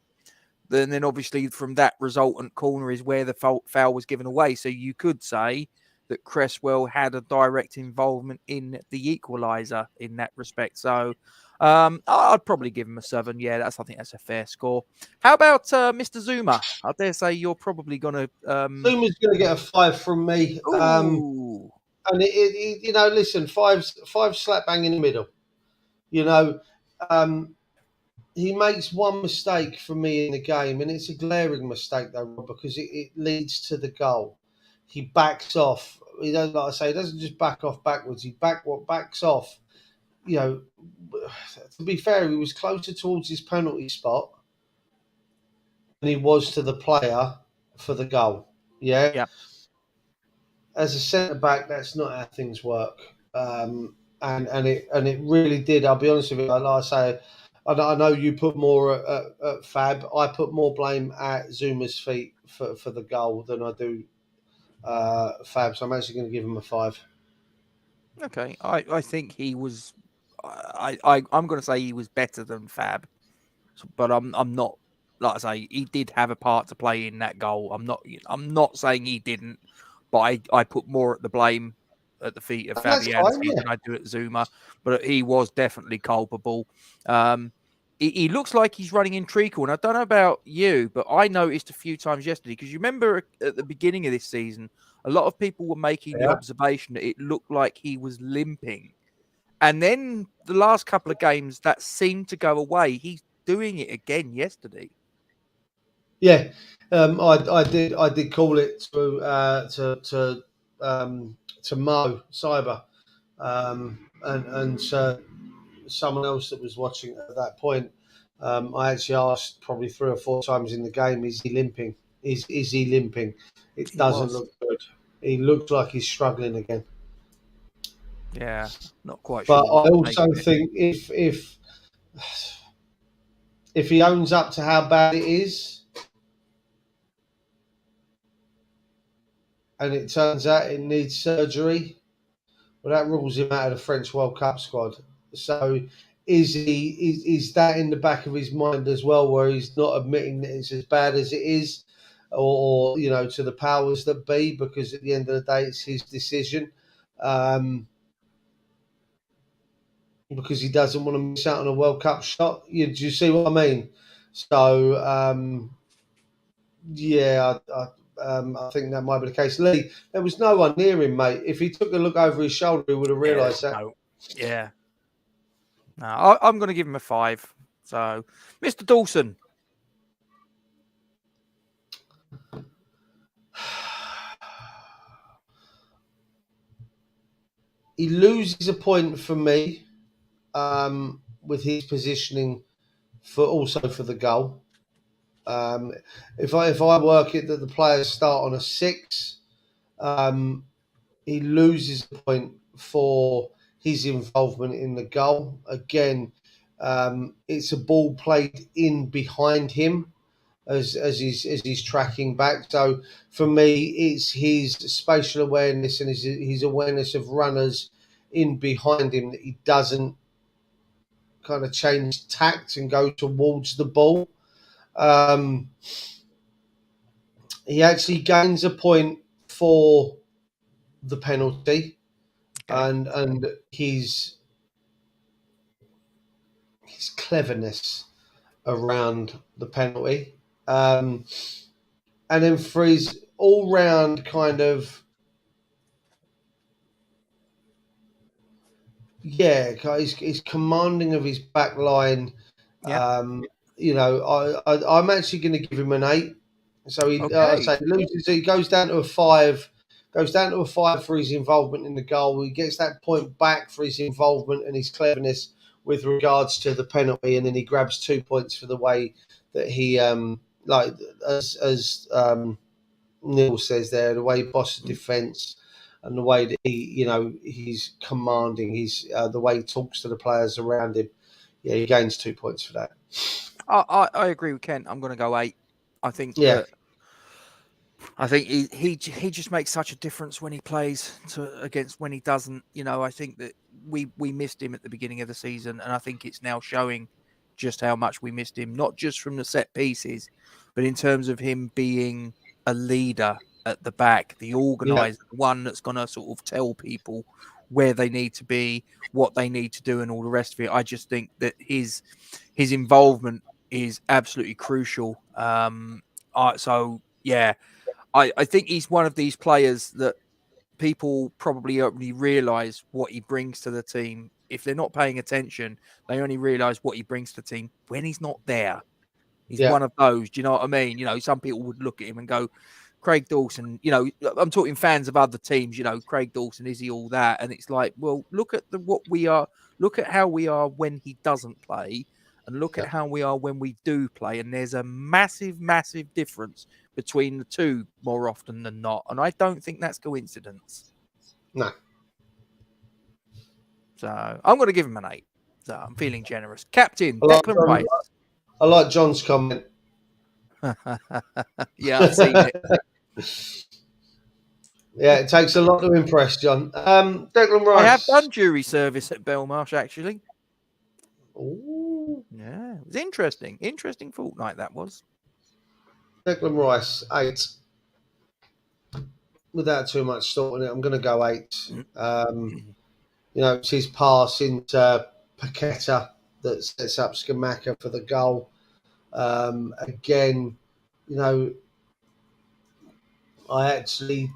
[SPEAKER 1] Then obviously from that resultant corner is where the foul was given away. So you could say that Cresswell had a direct involvement in the equaliser in that respect. So I'd probably give him a 7. Yeah, I think that's a fair score. How about Mr. Zuma? I dare say you're probably going to...
[SPEAKER 2] Zuma's going to get a 5 from me.
[SPEAKER 1] Ooh.
[SPEAKER 2] And listen, five slap bang in the middle. He makes one mistake for me in the game, and it's a glaring mistake though, because it leads to the goal. He backs off. He doesn't, like I say, he doesn't just back off backwards. He backs off. To be fair, he was closer towards his penalty spot than he was to the player for the goal. Yeah.
[SPEAKER 1] Yeah.
[SPEAKER 2] As a centre back, that's not how things work. And it really did. I'll be honest with you. Like I say, I know you put more at Fab. I put more blame at Zuma's feet for the goal than I do Fab. So I'm actually going to give him a 5.
[SPEAKER 1] Okay. I think he was... I'm going to say he was better than Fab. But I'm not, like I say, he did have a part to play in that goal. I'm not saying he didn't, but I put more at the blame at the feet of Fabianski than I do at Zuma. But he was definitely culpable. He looks like he's running in treacle, and I don't know about you, but I noticed a few times yesterday, because you remember at the beginning of this season, a lot of people were making the observation that it looked like he was limping. And then the last couple of games, that seemed to go away. He's doing it again yesterday.
[SPEAKER 2] Yeah, I did call it to Mo Cyber, and someone else that was watching at that point. I actually asked probably 3 or 4 times in the game, is he limping? Is he limping? It doesn't look good. He looks like he's struggling again.
[SPEAKER 1] Yeah, not quite
[SPEAKER 2] but
[SPEAKER 1] sure.
[SPEAKER 2] But I also think if he owns up to how bad it is, and it turns out it needs surgery, well, that rules him out of the French World Cup squad. So is that in the back of his mind as well, where he's not admitting that it's as bad as it is, or to the powers that be, because at the end of the day, it's his decision, because he doesn't want to miss out on a World Cup shot. Do you see what I mean? So, I think that might be the case. Lee, there was no one near him, mate. If he took a look over his shoulder, he would have realised that.
[SPEAKER 1] No. Yeah. No, I'm going to give him a 5. So, Mr. Dawson.
[SPEAKER 2] He loses a point for me with his positioning for the goal. If I work it that the players start on a 6, he loses a point for his involvement in the goal. Again, it's a ball played in behind him as he's tracking back. So for me, it's his spatial awareness and his awareness of runners in behind him that he doesn't kind of change tact and go towards the ball. He actually gains a point for the penalty, and his cleverness around the penalty, and then for his all-round kind of his commanding of his back line. I'm actually going to give him an 8. So he goes down to a 5. Goes down to a 5 for his involvement in the goal. He gets that point back for his involvement and his cleverness with regards to the penalty, and then he grabs 2 points for the way that he, as Neil says there, the way he bosses defence and the way that he's commanding, the way he talks to the players around him. Yeah, he gains 2 points for that.
[SPEAKER 1] I agree with Kent. I'm going to go 8. I think that. I think he just makes such a difference when he plays against when he doesn't. I think that we missed him at the beginning of the season, and I think it's now showing just how much we missed him, not just from the set pieces, but in terms of him being a leader at the back, the organizer, the one that's going to sort of tell people where they need to be, what they need to do, and all the rest of it. I just think that his involvement is absolutely crucial. So yeah, I think he's one of these players that people probably only realise what he brings to the team. If they're not paying attention, they only realise what he brings to the team when he's not there. He's one of those. Do you know what I mean? Some people would look at him and go, Craig Dawson, I'm talking fans of other teams, Craig Dawson, is he all that? And it's like, well, look at what we are, look at how we are when he doesn't play, and look at how we are when we do play. And there's a massive, massive difference between the two more often than not. And I don't think that's coincidence.
[SPEAKER 2] No.
[SPEAKER 1] So I'm going to give him an 8. So I'm feeling generous. Captain, Declan Rice.
[SPEAKER 2] I like John's comment.
[SPEAKER 1] Yeah, I've seen it.
[SPEAKER 2] Yeah, it takes a lot to impress, John. Declan Rice.
[SPEAKER 1] I have done jury service at Belmarsh, actually.
[SPEAKER 2] Ooh.
[SPEAKER 1] Yeah, it was interesting. Interesting fortnight that was.
[SPEAKER 2] Declan Rice, 8. Without too much thought in it, I'm going to go 8. It's his pass into Paqueta that sets up Scamacca for the goal. Again, I actually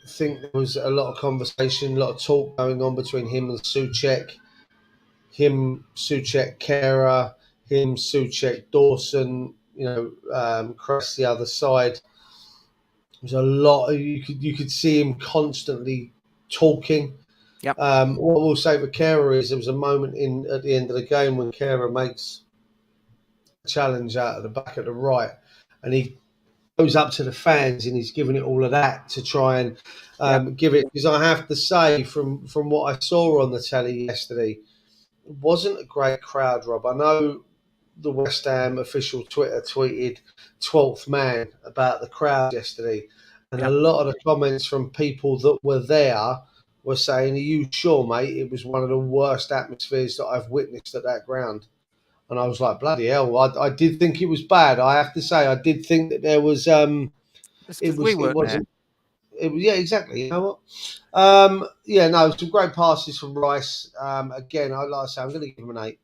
[SPEAKER 2] think there was a lot of conversation, a lot of talk going on between him and Souček. Him, Souček, Kera, him, Souček, Dawson, Crest the other side. There's a lot. You could see him constantly talking.
[SPEAKER 1] Yep.
[SPEAKER 2] What we'll say for Kera is there was a moment at the end of the game when Kera makes a challenge out of the back at the right, and he goes up to the fans and he's giving it all of that to try and give it. Because I have to say, from what I saw on the telly yesterday, it wasn't a great crowd, Rob. I know the West Ham official Twitter tweeted 12th man about the crowd yesterday. And a lot of the comments from people that were there were saying, are you sure, mate? It was one of the worst atmospheres that I've witnessed at that ground. And I was like, bloody hell. I did think it was bad. I have to say, I did think that there was...
[SPEAKER 1] we weren't there.
[SPEAKER 2] Yeah, exactly. You know what? Some great passes from Rice. Again, like I say, I'm going to give him an 8.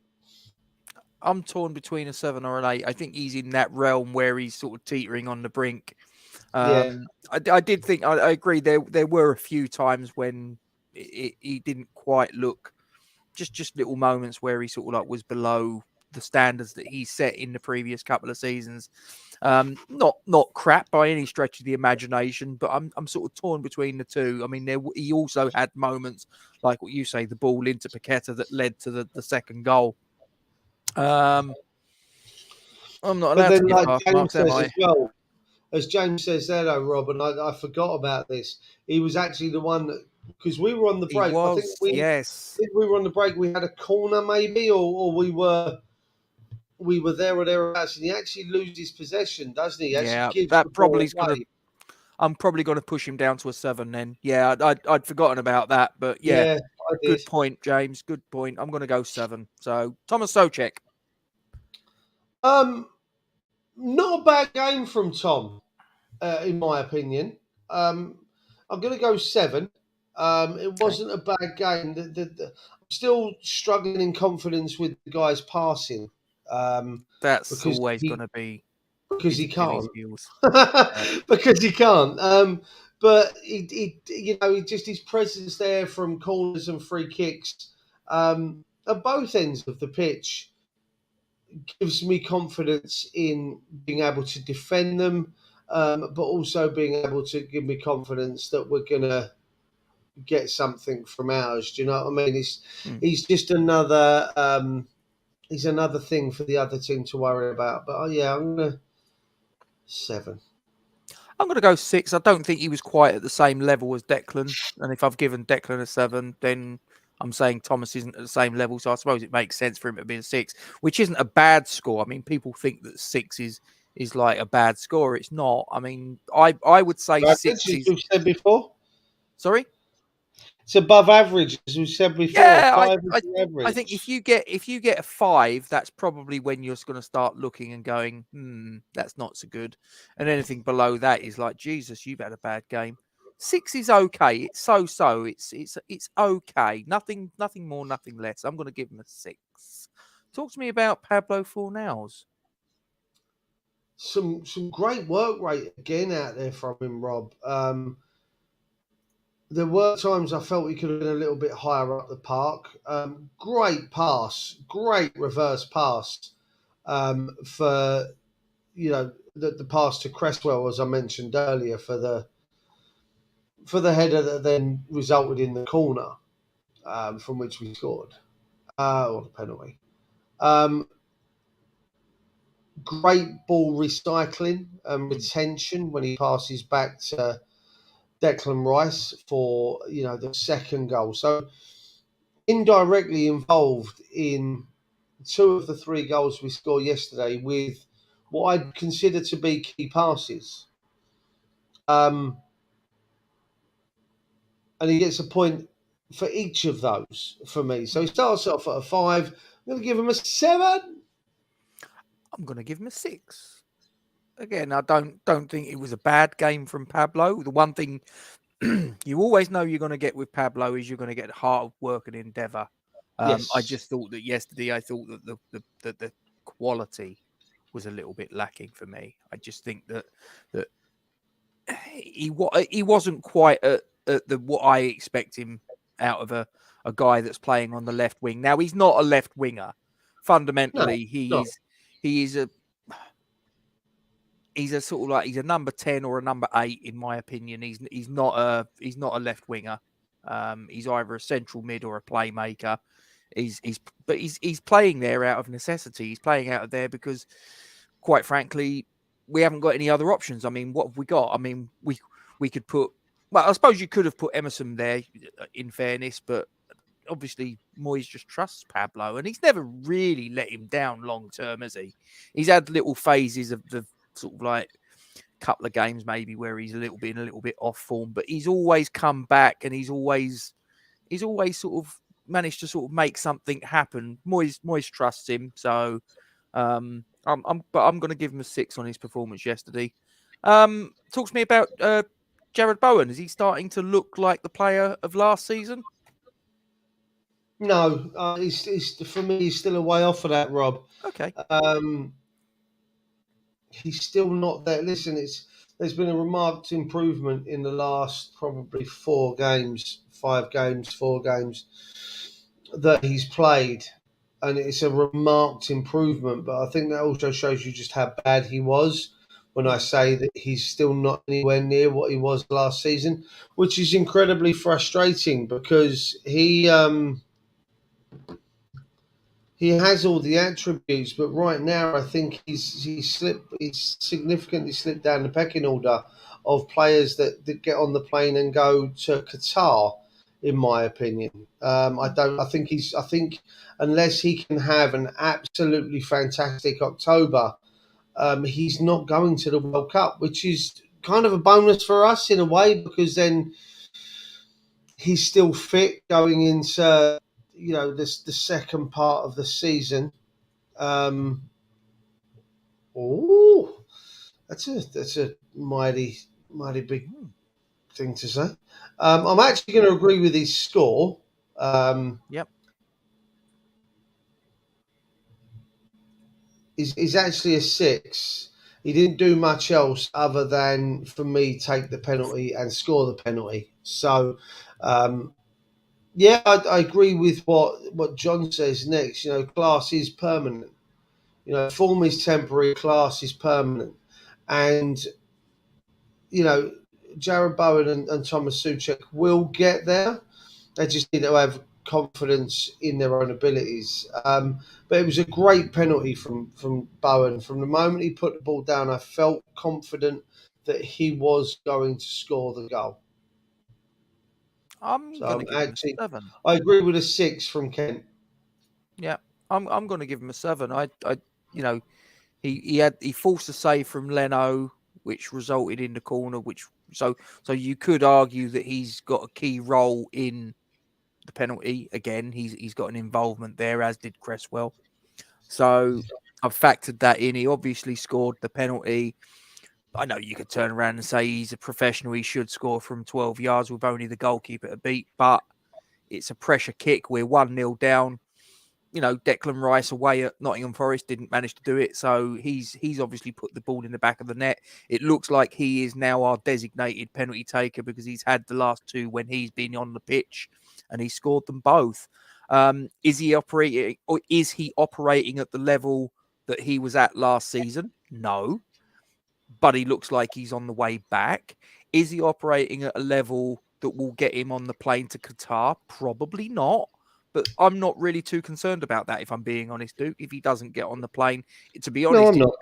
[SPEAKER 1] I'm torn between a 7 or an 8. I think he's in that realm where he's sort of teetering on the brink. I did think, I agree, there were a few times when he didn't quite look, just little moments where he sort of like was below the standards that he set in the previous couple of seasons. Not crap by any stretch of the imagination, but I'm sort of torn between the two. I mean, he also had moments like what you say, the ball into Paqueta that led to the second goal. I'm not allowed to give half marks, am I?
[SPEAKER 2] Well, as James says there, though, Rob, and I forgot about this. He was actually the one that, because we were on the break.
[SPEAKER 1] I think
[SPEAKER 2] we were on the break. We had a corner, maybe, or we were there or thereabouts, and he actually loses possession, doesn't he?
[SPEAKER 1] That probably is going to. I'm probably going to push him down to a 7 then. Yeah, I'd forgotten about that, but yeah good point, James. Good point. I'm going to go 7. So Thomas Souček.
[SPEAKER 2] Not a bad game from Tom, in my opinion. I'm going to go 7. It wasn't a bad game. I'm still struggling in confidence with the guys passing.
[SPEAKER 1] That's always going to be
[SPEAKER 2] because he can't. Because he can't. But he just his presence there from corners and free kicks at both ends of the pitch gives me confidence in being able to defend them, but also being able to give me confidence that we're going to get something from ours. Do you know what I mean? He's just another he's another thing for the other team to worry about. But I'm going to 7.
[SPEAKER 1] I'm going to go 6. I don't think he was quite at the same level as Declan. And if I've given Declan a 7, then I'm saying Thomas isn't at the same level. So I suppose it makes sense for him to be a 6, which isn't a bad score. I mean, people think that 6 is like a bad score. It's not. I mean, I would say 6 is...
[SPEAKER 2] You've said before?
[SPEAKER 1] Sorry?
[SPEAKER 2] It's above average, as we said before.
[SPEAKER 1] Yeah,
[SPEAKER 2] 5 is the
[SPEAKER 1] I
[SPEAKER 2] average.
[SPEAKER 1] think if you get a 5, that's probably when you're going to start looking and going, that's not so good. And anything below that is like, Jesus, you've had a bad game. 6 is okay. It's so. It's okay. Nothing more, nothing less. I'm going to give him a 6. Talk to me about Pablo Fornals.
[SPEAKER 2] Some great work rate again out there from him, Rob. There were times I felt he could have been a little bit higher up the park. Great pass, great reverse pass for the pass to Cresswell, as I mentioned earlier, for the header that then resulted in the corner from which we scored, or the penalty. Great ball recycling and retention when he passes back to Declan Rice for the second goal. So indirectly involved in 2 of the 3 goals we scored yesterday with what I'd consider to be key passes. And he gets a point for each of those for me. So he starts off at a 5. I'm going to give him a 7.
[SPEAKER 1] I'm going to give him a 6. Again, I don't think it was a bad game from Pablo. The one thing you always know you're going to get with Pablo is you're going to get hard work and endeavour.
[SPEAKER 2] Yes.
[SPEAKER 1] I just thought that yesterday, I thought that the quality was a little bit lacking for me. I just think that he wasn't quite at the what I expect him out of a guy that's playing on the left wing. Now he's not a left winger. Fundamentally,
[SPEAKER 2] No.
[SPEAKER 1] he's a sort of like he's a number 10 or a number 8 in my opinion. He's not a left winger. He's either a central mid or a playmaker. He's playing there out of necessity. He's playing out of there because, quite frankly, we haven't got any other options. I mean, what have we got? I mean, we could put. Well, I suppose you could have put Emerson there, in fairness, but obviously Moyes just trusts Pablo, and he's never really let him down long term, has he? He's had little phases of the sort of like couple of games maybe where he's been a little bit off form, but he's always come back and he's always sort of managed to sort of make something happen. Moyes trusts him, so I'm going to give him a 6 on his performance yesterday. Talk to me about Jared Bowen. Is he starting to look like the player of last season?
[SPEAKER 2] No, he's for me. He's still a way off of that, Rob.
[SPEAKER 1] Okay.
[SPEAKER 2] He's still not there. Listen, there's been a remarked improvement in the last probably 4 games, 5 games, 4 games that he's played, and it's a remarked improvement. But I think that also shows you just how bad he was. When I say that he's still not anywhere near what he was last season, which is incredibly frustrating because he has all the attributes, but right now I think he's significantly slipped down the pecking order of players that get on the plane and go to Qatar, in my opinion. I think unless he can have an absolutely fantastic October, he's not going to the World Cup, which is kind of a bonus for us in a way, because then he's still fit going into the second part of the season. That's a mighty big thing to say. I'm actually going to agree with his score.
[SPEAKER 1] Yep.
[SPEAKER 2] He's actually a 6. He didn't do much else other than, for me, take the penalty and score the penalty. So, yeah, I agree with what John says next. Class is permanent. Form is temporary, class is permanent. And, Jared Bowen and Thomas Souček will get there. They just need to have confidence in their own abilities. But it was a great penalty from Bowen. From the moment he put the ball down, I felt confident that he was going to score the goal.
[SPEAKER 1] I'm going to give him a 7.
[SPEAKER 2] I agree with a 6 from Kent.
[SPEAKER 1] Yeah, I'm going to give him a 7. He forced a save from Leno which resulted in the corner. So you could argue that he's got a key role in the penalty. Again, he's got an involvement there, as did Cresswell. So I've factored that in. He obviously scored the penalty. I know you could turn around and say he's a professional. He should score from 12 yards with only the goalkeeper to beat, but it's a pressure kick. We're 1-0 down. Declan Rice away at Nottingham Forest didn't manage to do it. So he's obviously put the ball in the back of the net. It looks like he is now our designated penalty taker because he's had the last two when he's been on the pitch and he scored them both. Is he operating at the level that he was at last season? No. But he looks like he's on the way back. Is he operating at a level that will get him on the plane to Qatar? Probably not. But I'm not really too concerned about that, if I'm being honest, Duke. If he doesn't get on the plane, to be honest,
[SPEAKER 2] I'm not.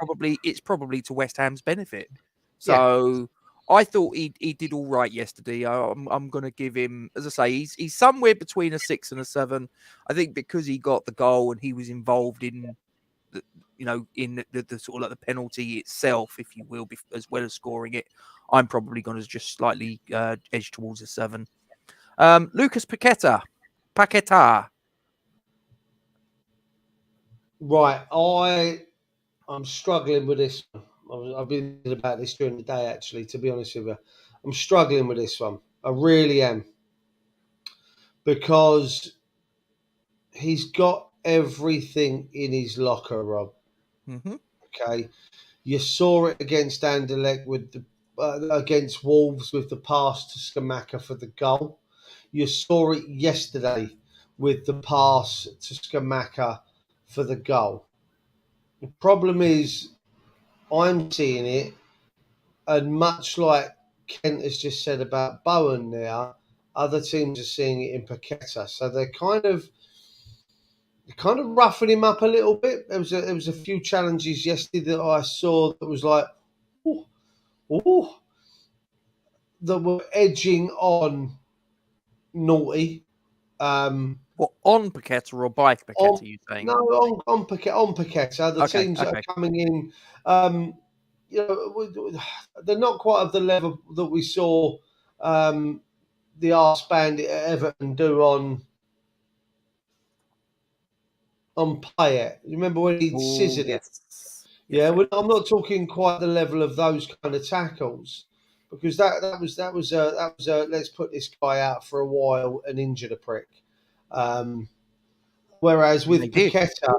[SPEAKER 1] it's probably to West Ham's benefit.
[SPEAKER 2] Yeah.
[SPEAKER 1] So I thought he did all right yesterday. I'm going to give him, as I say, he's somewhere between a 6 and a 7. I think because he got the goal and he was involved in in the sort of like the penalty itself, if you will, as well as scoring it, I'm probably going to just slightly edge towards a 7. Lucas Paqueta.
[SPEAKER 2] Right, I'm struggling with this one. I've been thinking about this during the day, actually, to be honest with you. I'm struggling with this one. I really am. Because he's got everything in his locker, Rob.
[SPEAKER 1] Mm-hmm.
[SPEAKER 2] Okay. You saw it against Anderlecht against Wolves with the pass to Scamacca for the goal. You saw it yesterday with the pass to Scamacca for the goal. The problem is, I'm seeing it, and much like Kent has just said about Bowen there, other teams are seeing it in Paqueta. So they're kind of roughing him up a little bit. There was a few challenges yesterday that I saw that was like, ooh, that were edging on naughty.
[SPEAKER 1] What, on Paqueta or by Paqueta, you saying?
[SPEAKER 2] No, on Paqueta. The teams that are coming in, they're not quite of the level that we saw the arse bandit at Everton do on Payet. You remember when he scissored it? Yeah, well, I'm not talking quite the level of those kind of tackles, because that was let's put this guy out for a while and injure the prick. Whereas with Paqueta,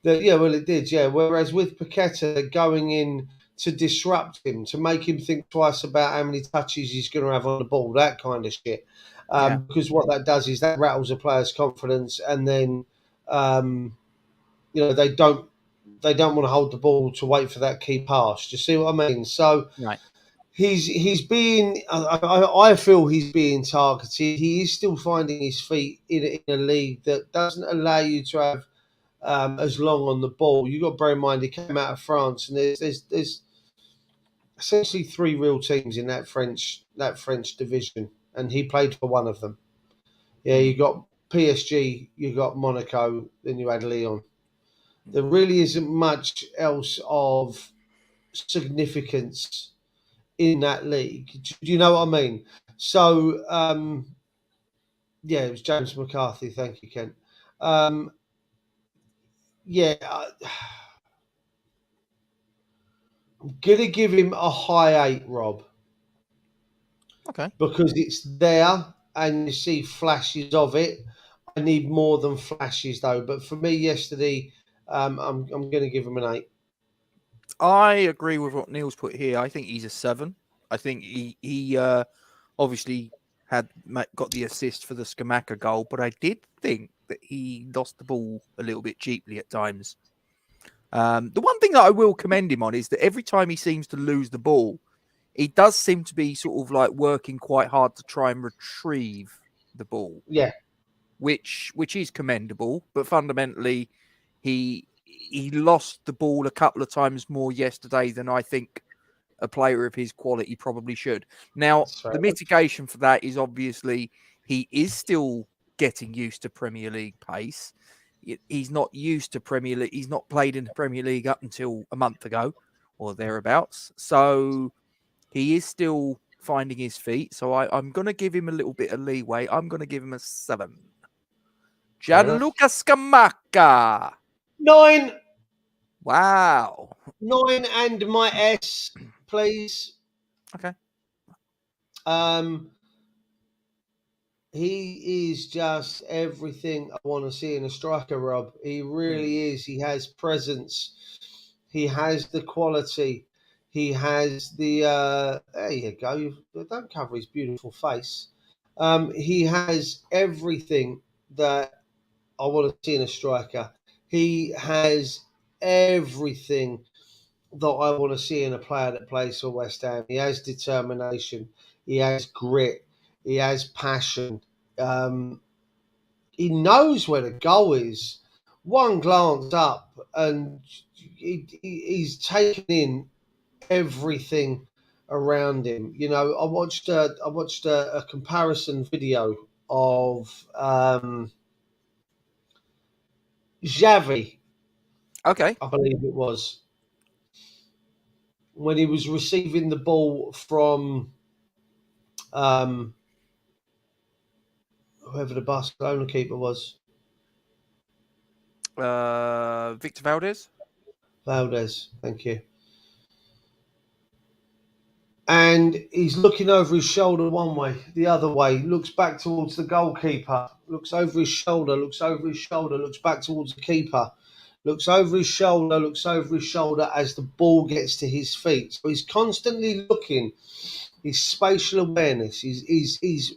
[SPEAKER 2] it did. Yeah, whereas with Paqueta, they're going in to disrupt him, to make him think twice about how many touches he's going to have on the ball, that kind of shit. Because what that does is that rattles a player's confidence, and then they don't want to hold the ball to wait for that key pass. Do you see what I mean? So he's being. I feel he's being targeted. He is still finding his feet in a league that doesn't allow you to have as long on the ball. You've got to bear in mind he came out of France, and there's essentially 3 real teams in that French division, and he played for one of them. Yeah, you got PSG, you got Monaco, then you had Lyon. There really isn't much else of significance in that league. Do you know what I mean? So, it was James McCarthy. Thank you, Kent. I'm going to give him a high 8, Rob.
[SPEAKER 1] Okay.
[SPEAKER 2] Because it's there and you see flashes of it. I need more than flashes, though. But for me, yesterday, I'm going to give him an 8.
[SPEAKER 1] I agree with what Neil's put here. I think he's a 7. I think he obviously got the assist for the Scamacca goal, but I did think that he lost the ball a little bit cheaply at times. The one thing that I will commend him on is that every time he seems to lose the ball, he does seem to be sort of like working quite hard to try and retrieve the ball.
[SPEAKER 2] Yeah.
[SPEAKER 1] Which is commendable, but fundamentally he lost the ball a couple of times more yesterday than I think a player of his quality probably should. Now, the mitigation for that is obviously he is still getting used to Premier League pace. He's not used to Premier League. He's not played in the Premier League up until a month ago or thereabouts. So He is still finding his feet, so I'm going to give him a little bit of leeway. I'm going to give him a 7.
[SPEAKER 2] Fair enough.
[SPEAKER 1] Gianluca Scamacca.
[SPEAKER 2] 9.
[SPEAKER 1] Wow.
[SPEAKER 2] 9 and my S, please.
[SPEAKER 1] Okay.
[SPEAKER 2] He is just everything I want to see in a striker, Rob. He really is. He has presence. He has the quality. He has the. There you go. Don't cover his beautiful face. He has everything that I want to see in a striker. He has everything that I want to see in a player that plays for West Ham. He has determination. He has grit. He has passion. He knows where the goal is. One glance up, and he's taken in everything around him. You know, I watched a comparison video of Xavi,
[SPEAKER 1] Okay.
[SPEAKER 2] I believe it was, when he was receiving the ball from whoever the Barcelona keeper was.
[SPEAKER 1] Victor Valdez.
[SPEAKER 2] Valdez, thank you. And he's looking over his shoulder one way, the other way, looks back towards the goalkeeper, looks over his shoulder, looks over his shoulder, looks back towards the keeper, looks over his shoulder, looks over his shoulder as the ball gets to his feet. So he's constantly looking. His spatial awareness, he's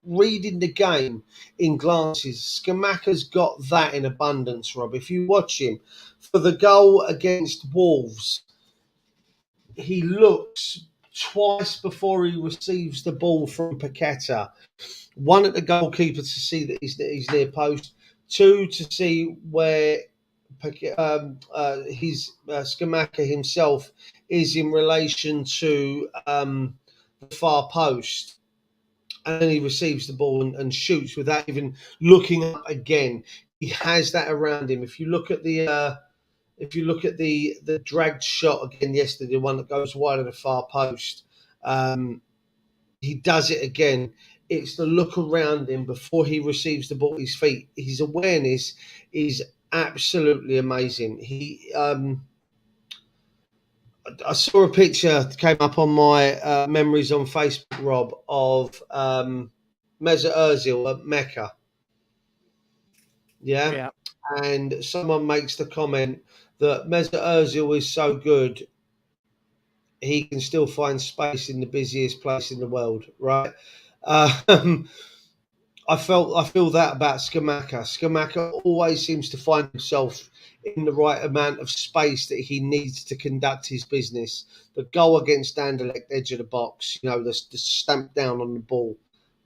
[SPEAKER 2] reading the game in glances. Scamacca's got that in abundance, Rob. If you watch him, for the goal against Wolves, he looks twice before he receives the ball from Paqueta. One at the goalkeeper to see that he's near post. 2 to see where Scamacca himself is in relation to the far post. And then he receives the ball and shoots without even looking up again. He has that around him. If you look at the dragged shot again yesterday, the one that goes wide of the far post, he does it again. It's the look around him before he receives the ball at his feet. His awareness is absolutely amazing. I saw a picture that came up on my memories on Facebook, Rob, of Mesut Ozil at Mecca. Yeah. And someone makes the comment that Mesut Ozil is so good, he can still find space in the busiest place in the world, right? I feel that about Scamacca. Scamacca always seems to find himself in the right amount of space that he needs to conduct his business. The goal against Anderlecht, edge of the box, you know, the stamp down on the ball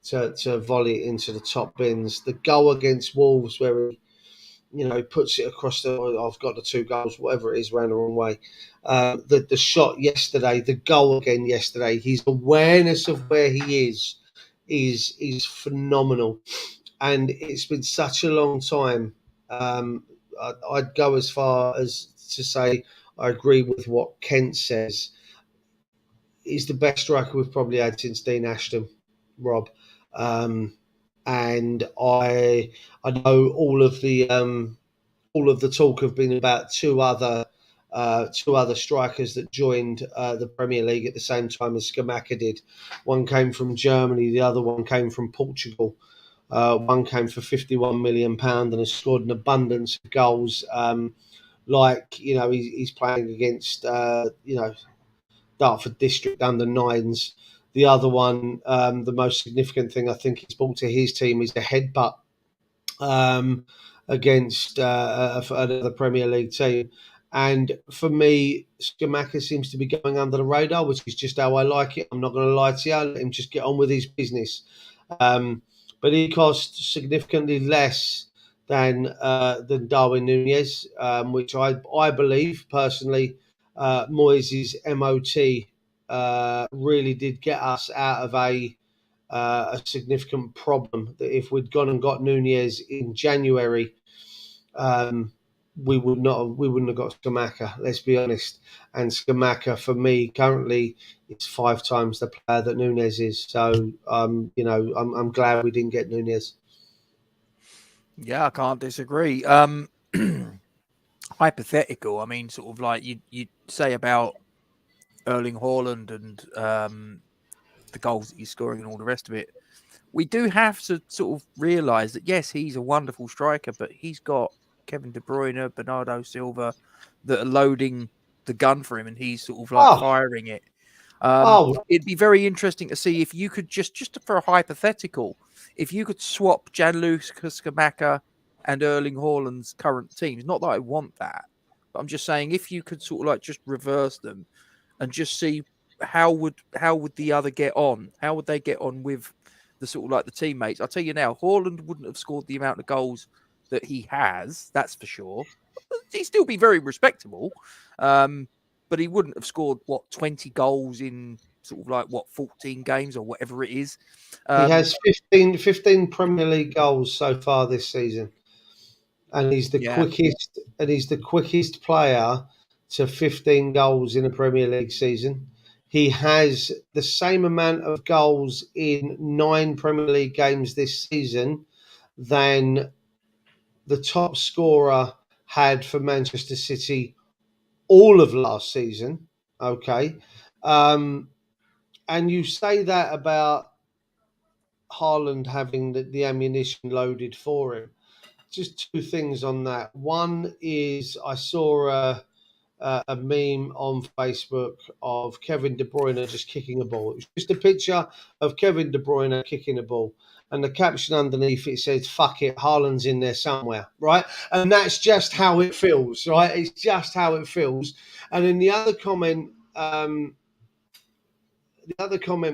[SPEAKER 2] to volley it into the top bins. The goal against Wolves, where he, you know, puts it across the. I've got the 2 goals, whatever it is, ran the wrong way. The shot yesterday, the goal again yesterday. His awareness of where he is phenomenal, and it's been such a long time. I'd go as far as to say I agree with what Kent says. He's the best striker we've probably had since Dean Ashton, Rob. And I know all of the talk have been about two other strikers that joined the Premier League at the same time as Scamacca did. One came from Germany, the other one came from Portugal. One came for £51 million and has scored an abundance of goals. Like, you know, he's playing against, Dartford District under nines. The other one, the most significant thing I think he's brought to his team is a headbutt against another Premier League team. And for me, Scamacca seems to be going under the radar, which is just how I like it. I'm not going to lie to you. I'll let him just get on with his business. But he costs significantly less than Darwin Nunez, which I believe personally, Moyes' MOT really did get us out of a significant problem. That if we'd gone and got Nunez in January, we wouldn't have got Scamacca, let's be honest. And Scamacca, for me, currently, it's 5 times the player that Nunes is. So, I'm glad we didn't get Nunes.
[SPEAKER 1] Yeah, I can't disagree. Hypothetical. I mean, sort of like you say about Erling Haaland and the goals that he's scoring and all the rest of it. We do have to sort of realise that yes, he's a wonderful striker, but he's got Kevin De Bruyne, Bernardo Silva that are loading the gun for him, and he's sort of like
[SPEAKER 2] Oh,
[SPEAKER 1] firing it.
[SPEAKER 2] oh,
[SPEAKER 1] It'd be very interesting to see if you could just for a hypothetical, if you could swap Gianluca Scamacca and Erling Haaland's current teams. Not that I want that, but I'm just saying if you could sort of like just reverse them and just see how would the other get on? How would they get on with the sort of like the teammates? I'll tell you now, Haaland wouldn't have scored the amount of goals that he has, that's for sure. He'd still be very respectable. But he wouldn't have scored 20 goals in sort of like 14 games or whatever it is.
[SPEAKER 2] he has 15 Premier League goals so far this season, and he's the
[SPEAKER 1] Yeah,
[SPEAKER 2] quickest player to 15 goals in a Premier League season. He has the same amount of goals in 9 Premier League games this season than the top scorer had for Manchester City all of last season. Okay. And you say that about Haaland having the ammunition loaded for him. Just 2 things on that. One is I saw a meme on Facebook of Kevin De Bruyne just kicking a ball. It was just a picture of Kevin De Bruyne kicking a ball. And the caption underneath it says, "Fuck it, Haaland's in there somewhere," right? And that's just how it feels, right? It's just how it feels. And then the other comment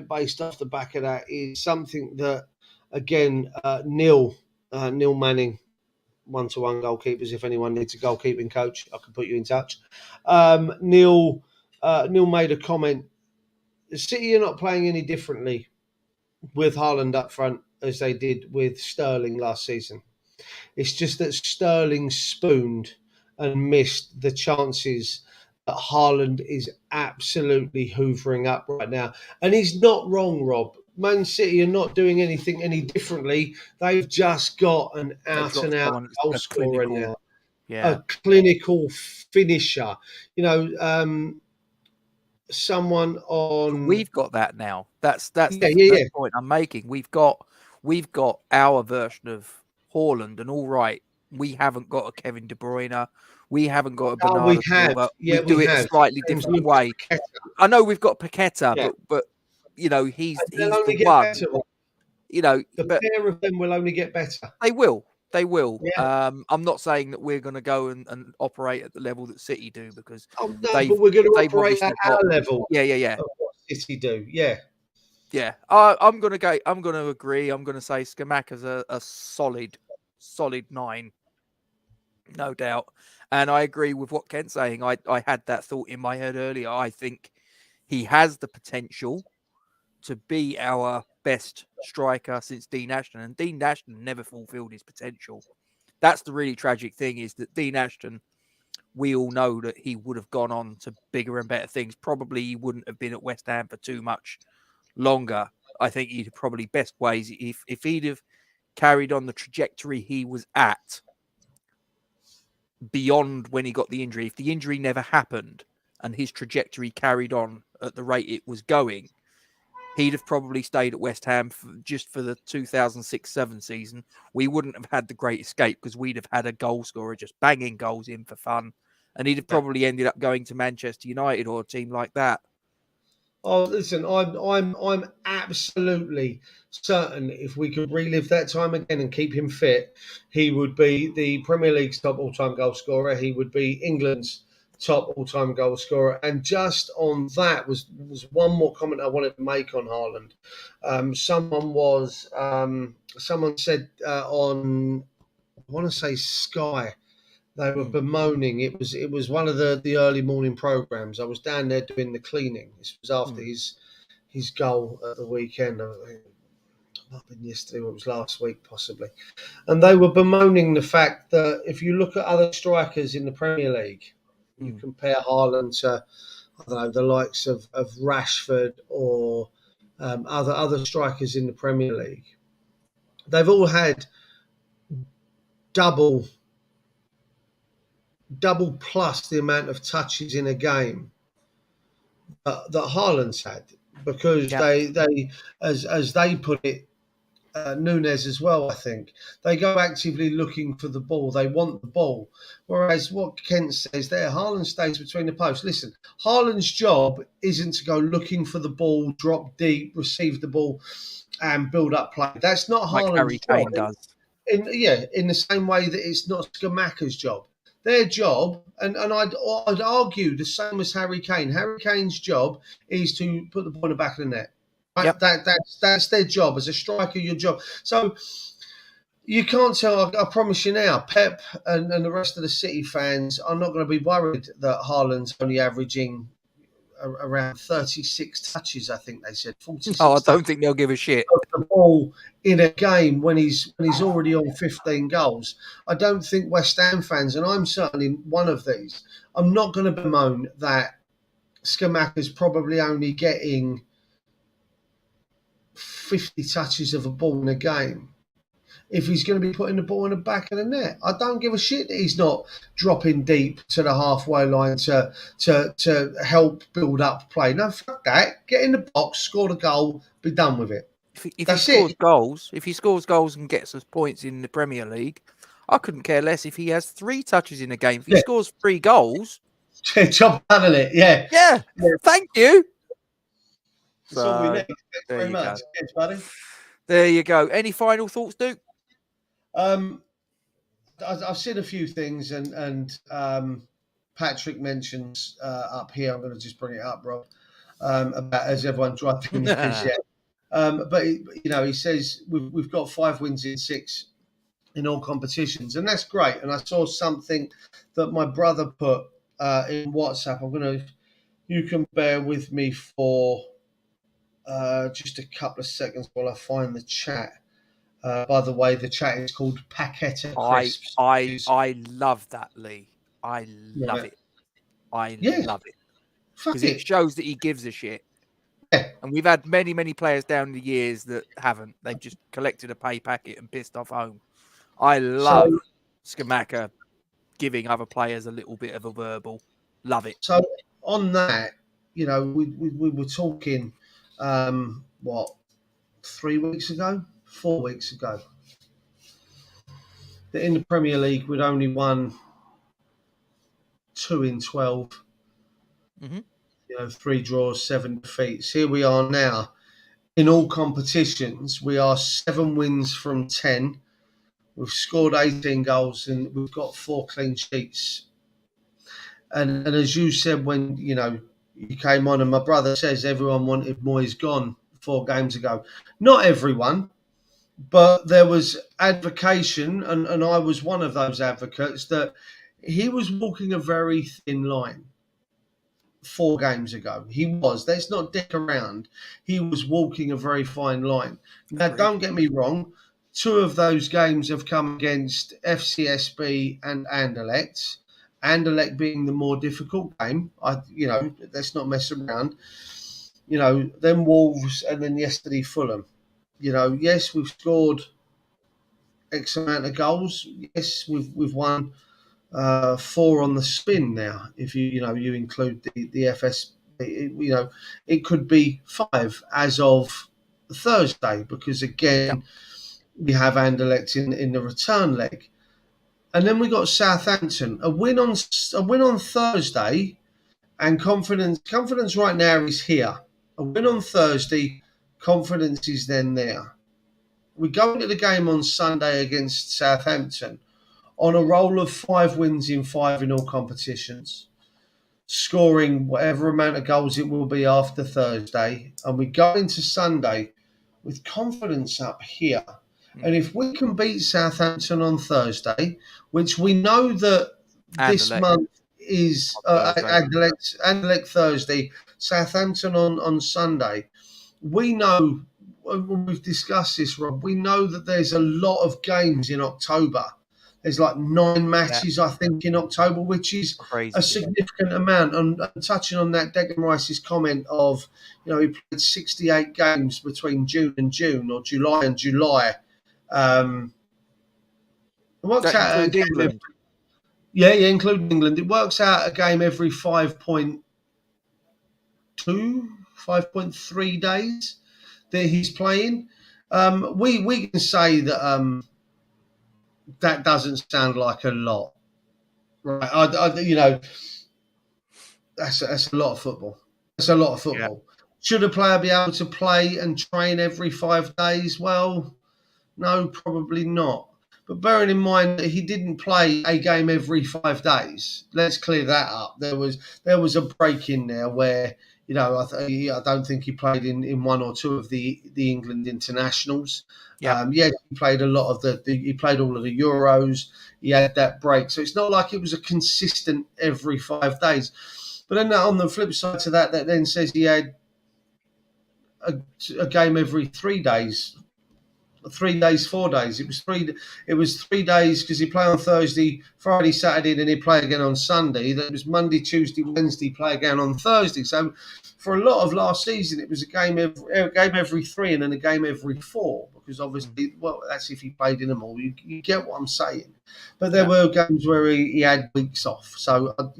[SPEAKER 2] based off the back of that is something that, again, Neil Manning, 1-to-1 goalkeepers. If anyone needs a goalkeeping coach, I can put you in touch. Neil made a comment. City are not playing any differently with Haaland up front as they did with Sterling last season. It's just that Sterling spooned and missed the chances that Haaland is absolutely hoovering up right now. And he's not wrong, Rob. Man City are not doing anything any differently. They've just got an
[SPEAKER 1] they've got
[SPEAKER 2] out-and-out
[SPEAKER 1] someone
[SPEAKER 2] goal
[SPEAKER 1] a
[SPEAKER 2] scorer
[SPEAKER 1] clinical.
[SPEAKER 2] now,
[SPEAKER 1] Yeah,
[SPEAKER 2] a clinical finisher. Someone
[SPEAKER 1] but
[SPEAKER 2] on...
[SPEAKER 1] we've got that now. That's the
[SPEAKER 2] Yeah.
[SPEAKER 1] point I'm making. We've got our version of Haaland, and all right, we haven't got a Kevin De Bruyne. We haven't got a
[SPEAKER 2] Oh, we
[SPEAKER 1] Bernardo
[SPEAKER 2] have.
[SPEAKER 1] Silva.
[SPEAKER 2] Yeah,
[SPEAKER 1] We do
[SPEAKER 2] we
[SPEAKER 1] it a
[SPEAKER 2] have.
[SPEAKER 1] slightly
[SPEAKER 2] And
[SPEAKER 1] different way. I know we've got Paqueta,
[SPEAKER 2] Yeah.
[SPEAKER 1] but he's
[SPEAKER 2] They'll
[SPEAKER 1] the
[SPEAKER 2] only get
[SPEAKER 1] one.
[SPEAKER 2] better. The
[SPEAKER 1] But
[SPEAKER 2] pair of them will only get better.
[SPEAKER 1] they will. They will.
[SPEAKER 2] Yeah.
[SPEAKER 1] I'm not saying that we're going to go and operate at the level that City do because
[SPEAKER 2] Oh no,
[SPEAKER 1] they've
[SPEAKER 2] but we're going to
[SPEAKER 1] they've
[SPEAKER 2] operate at
[SPEAKER 1] obviously got.
[SPEAKER 2] our level
[SPEAKER 1] Yeah.
[SPEAKER 2] of what City do. Yeah.
[SPEAKER 1] Yeah, I'm gonna go. I'm gonna agree. I'm gonna say Scamacca's a solid 9, no doubt. And I agree with what Kent's saying. I had that thought in my head earlier. I think he has the potential to be our best striker since Dean Ashton, and Dean Ashton never fulfilled his potential. That's the really tragic thing, is that Dean Ashton, we all know that he would have gone on to bigger and better things. Probably he wouldn't have been at West Ham for too much longer. I think he'd probably best ways if he'd have carried on the trajectory he was at beyond when he got the injury. If the injury never happened and his trajectory carried on at the rate it was going, he'd have probably stayed at West Ham just for the 2006-07 season. We wouldn't have had the great escape because we'd have had a goal scorer just banging goals in for fun, and he'd have probably ended up going to Manchester United or a team like that.
[SPEAKER 2] Oh, listen, I'm absolutely certain if we could relive that time again and keep him fit, he would be the Premier League's top all-time goal scorer. He would be England's top all-time goal scorer. And just on that was one more comment I wanted to make on Haaland. Someone said on, I want to say Sky, they were bemoaning. It was one of the early morning programs. I was down there doing the cleaning. This was after his goal at the weekend. might have been yesterday or it was last week possibly, and they were bemoaning the fact that if you look at other strikers in the Premier League, you compare Haaland to, I don't know, the likes of Rashford or other strikers in the Premier League, they've all had double plus the amount of touches in a game that Haaland's had, because they as they put it, Nunes as well, I think, they go actively looking for the ball. They want the ball. Whereas what Kent says there, Haaland stays between the posts. Listen, Haaland's job isn't to go looking for the ball, drop deep, receive the ball, and build up play. That's not
[SPEAKER 1] Like
[SPEAKER 2] Haaland's
[SPEAKER 1] Harry
[SPEAKER 2] job.
[SPEAKER 1] Kane does.
[SPEAKER 2] In the same way that it's not Scamacca's job. Their job, and I'd argue the same as Harry Kane. Harry Kane's job is to put the ball in the back of the net. Right?
[SPEAKER 1] Yep.
[SPEAKER 2] That's their job as a striker. Your job. So you can't tell. I promise you now, Pep and the rest of the City fans are not going to be worried that Haaland's only averaging around 36 touches. I think they said 46.
[SPEAKER 1] Oh, I don't think they'll give a shit.
[SPEAKER 2] The ball in a game when he's already on 15 goals. I don't think West Ham fans, and I'm certainly one of these, I'm not going to bemoan that Scamacca's probably only getting 50 touches of a ball in a game if he's going to be putting the ball in the back of the net. I don't give a shit that he's not dropping deep to the halfway line to help build up play. No, fuck that. Get in the box, score the goal, be done with it.
[SPEAKER 1] If he scores goals and gets us points in the Premier League, I couldn't care less if he has 3 touches in a game. If he scores 3 goals,
[SPEAKER 2] job done on it.
[SPEAKER 1] Yeah. Thank you.
[SPEAKER 2] That's all we need. Thanks very
[SPEAKER 1] you
[SPEAKER 2] much. Cheers, buddy.
[SPEAKER 1] There you go. Any final thoughts, Duke?
[SPEAKER 2] I've seen a few things, and Patrick mentions up here. I'm going to just bring it up, Rob, about as everyone driving the pitch. But he says we've got 5 wins in 6 in all competitions, and that's great. And I saw something that my brother put in WhatsApp. You can bear with me for just a couple of seconds while I find the chat. By the way, the chat is called Paqueta Crisps.
[SPEAKER 1] I love that, Lee. I love it. I love it. Because it shows that he gives a shit.
[SPEAKER 2] Yeah.
[SPEAKER 1] And we've had many, many players down the years that haven't. They've just collected a pay packet and pissed off home. I love Scamacca giving other players a little bit of a verbal. Love it.
[SPEAKER 2] So on that, we were talking, 3 weeks ago? 4 weeks ago, that in the Premier League we'd only won 2 in 12. 3 draws, 7 defeats. Here we are now. In all competitions, we are 7 wins from 10. We've scored 18 goals and we've got 4 clean sheets. And as you said when you came on, and my brother says everyone wanted Moyes gone 4 games ago. Not everyone. But there was advocation, and I was one of those advocates, that he was walking a very thin line 4 games ago. He was. Let's not dick around. He was walking a very fine line. Now, don't get me wrong. 2 of those games have come against FCSB and Anderlecht. Anderlecht being the more difficult game. Let's not mess around. Then Wolves, and then yesterday Fulham. Yes, we've scored X amount of goals. Yes, we've won 4 on the spin now. If you include the FS, it could be 5 as of Thursday, because again we have Anderlecht in the return leg, and then we got Southampton. A win on Thursday, and confidence right now is here. A win on Thursday. Confidence is then there. We go into the game on Sunday against Southampton on a roll of 5 wins in 5 in all competitions, scoring whatever amount of goals it will be after Thursday. And we go into Sunday with confidence up here. And if we can beat Southampton on Thursday, which we know that this month is Anderlecht Thursday, Southampton on Sunday, we know when we've discussed this, Rob, we know that there's a lot of games in October. There's like 9 matches, I think, in October, which is
[SPEAKER 1] Crazy.
[SPEAKER 2] a significant amount. And touching on that, Declan Rice's comment of, he played 68 games between June and June, or July and July. It works out a game
[SPEAKER 1] England.
[SPEAKER 2] including England. It works out a game every 5.3 days that he's playing. We can say that that doesn't sound like a lot, right? That's a lot of football. That's a lot of football. Yeah. Should a player be able to play and train every 5 days? Well, no, probably not. But bearing in mind that he didn't play a game every 5 days, let's clear that up. There was a break in there where, I don't think he played in 1 or 2 of the England internationals. Yeah, he played a lot of he played all of the Euros. He had that break, so it's not like it was a consistent every 5 days. But then on the flip side to that then says he had a game every 3 days. 3 days, 4 days. It was 3 days because he played on Thursday, Friday, Saturday, then he play again on Sunday. That was Monday, Tuesday, Wednesday, play again on Thursday. So for a lot of last season, it was a game every 3 and then a game every 4. Because obviously, well, that's if he played in them all. You get what I'm saying. But there were games where he had weeks off. So I'm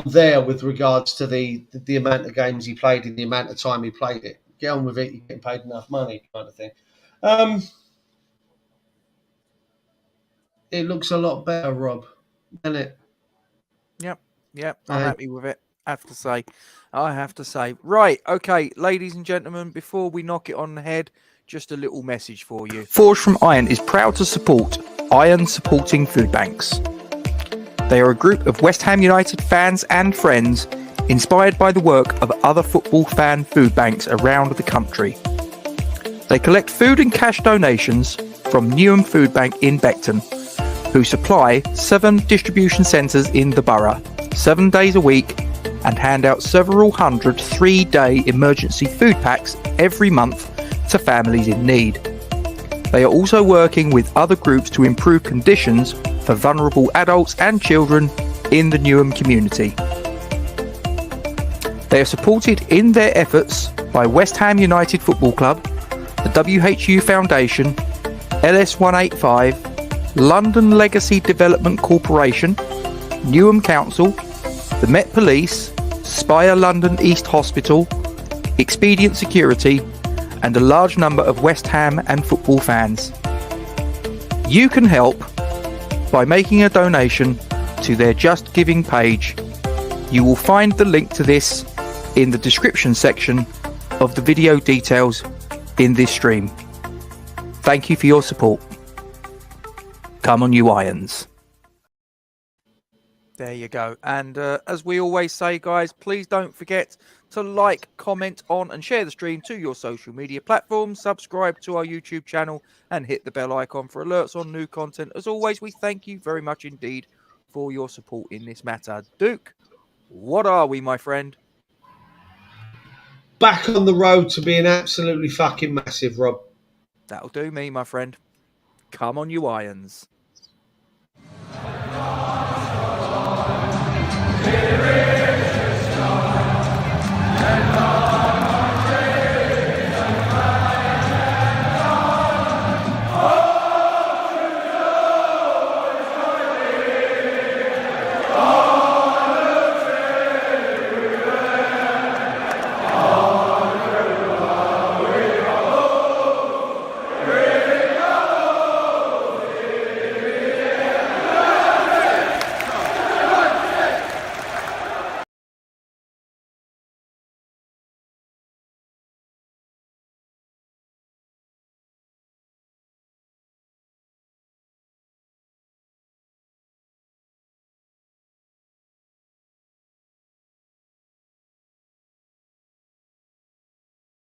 [SPEAKER 2] there with regards to the amount of games he played in the amount of time he played it. Get on with it, you're getting paid enough money, kind of thing. It looks a lot better, Rob, doesn't it?
[SPEAKER 1] Yep. I'm happy with it. I have to say. Right, okay, ladies and gentlemen, before we knock it on the head, just a little message for you. Forge from Iron is proud to support Iron Supporting Food Banks. They are a group of West Ham United fans and friends inspired by the work of other football fan food banks around the country. They collect food and cash donations from Newham Food Bank in Beckton, who supply 7 distribution centres in the borough, 7 days a week, and hand out several hundred 3-day emergency food packs every month to families in need. They are also working with other groups to improve conditions for vulnerable adults and children in the Newham community. They are supported in their efforts by West Ham United Football Club, the WHU Foundation, LS185, London Legacy Development Corporation, Newham Council, the Met Police, Spire London East Hospital, Expedient Security, and a large number of West Ham and football fans. You can help by making a donation to their Just Giving page. You will find the link to this in the description section of the video details in this stream. Thank you for your support. Come on, you Irons. There you go. And as we always say, guys, please don't forget to like, comment on and share the stream to your social media platforms. Subscribe to our YouTube channel and hit the bell icon for alerts on new content. As always, we thank you very much indeed for your support in this matter. Duke, what are we, my friend?
[SPEAKER 2] Back on the road to being absolutely fucking massive, Rob.
[SPEAKER 1] That'll do me, my friend. Come on, you Irons.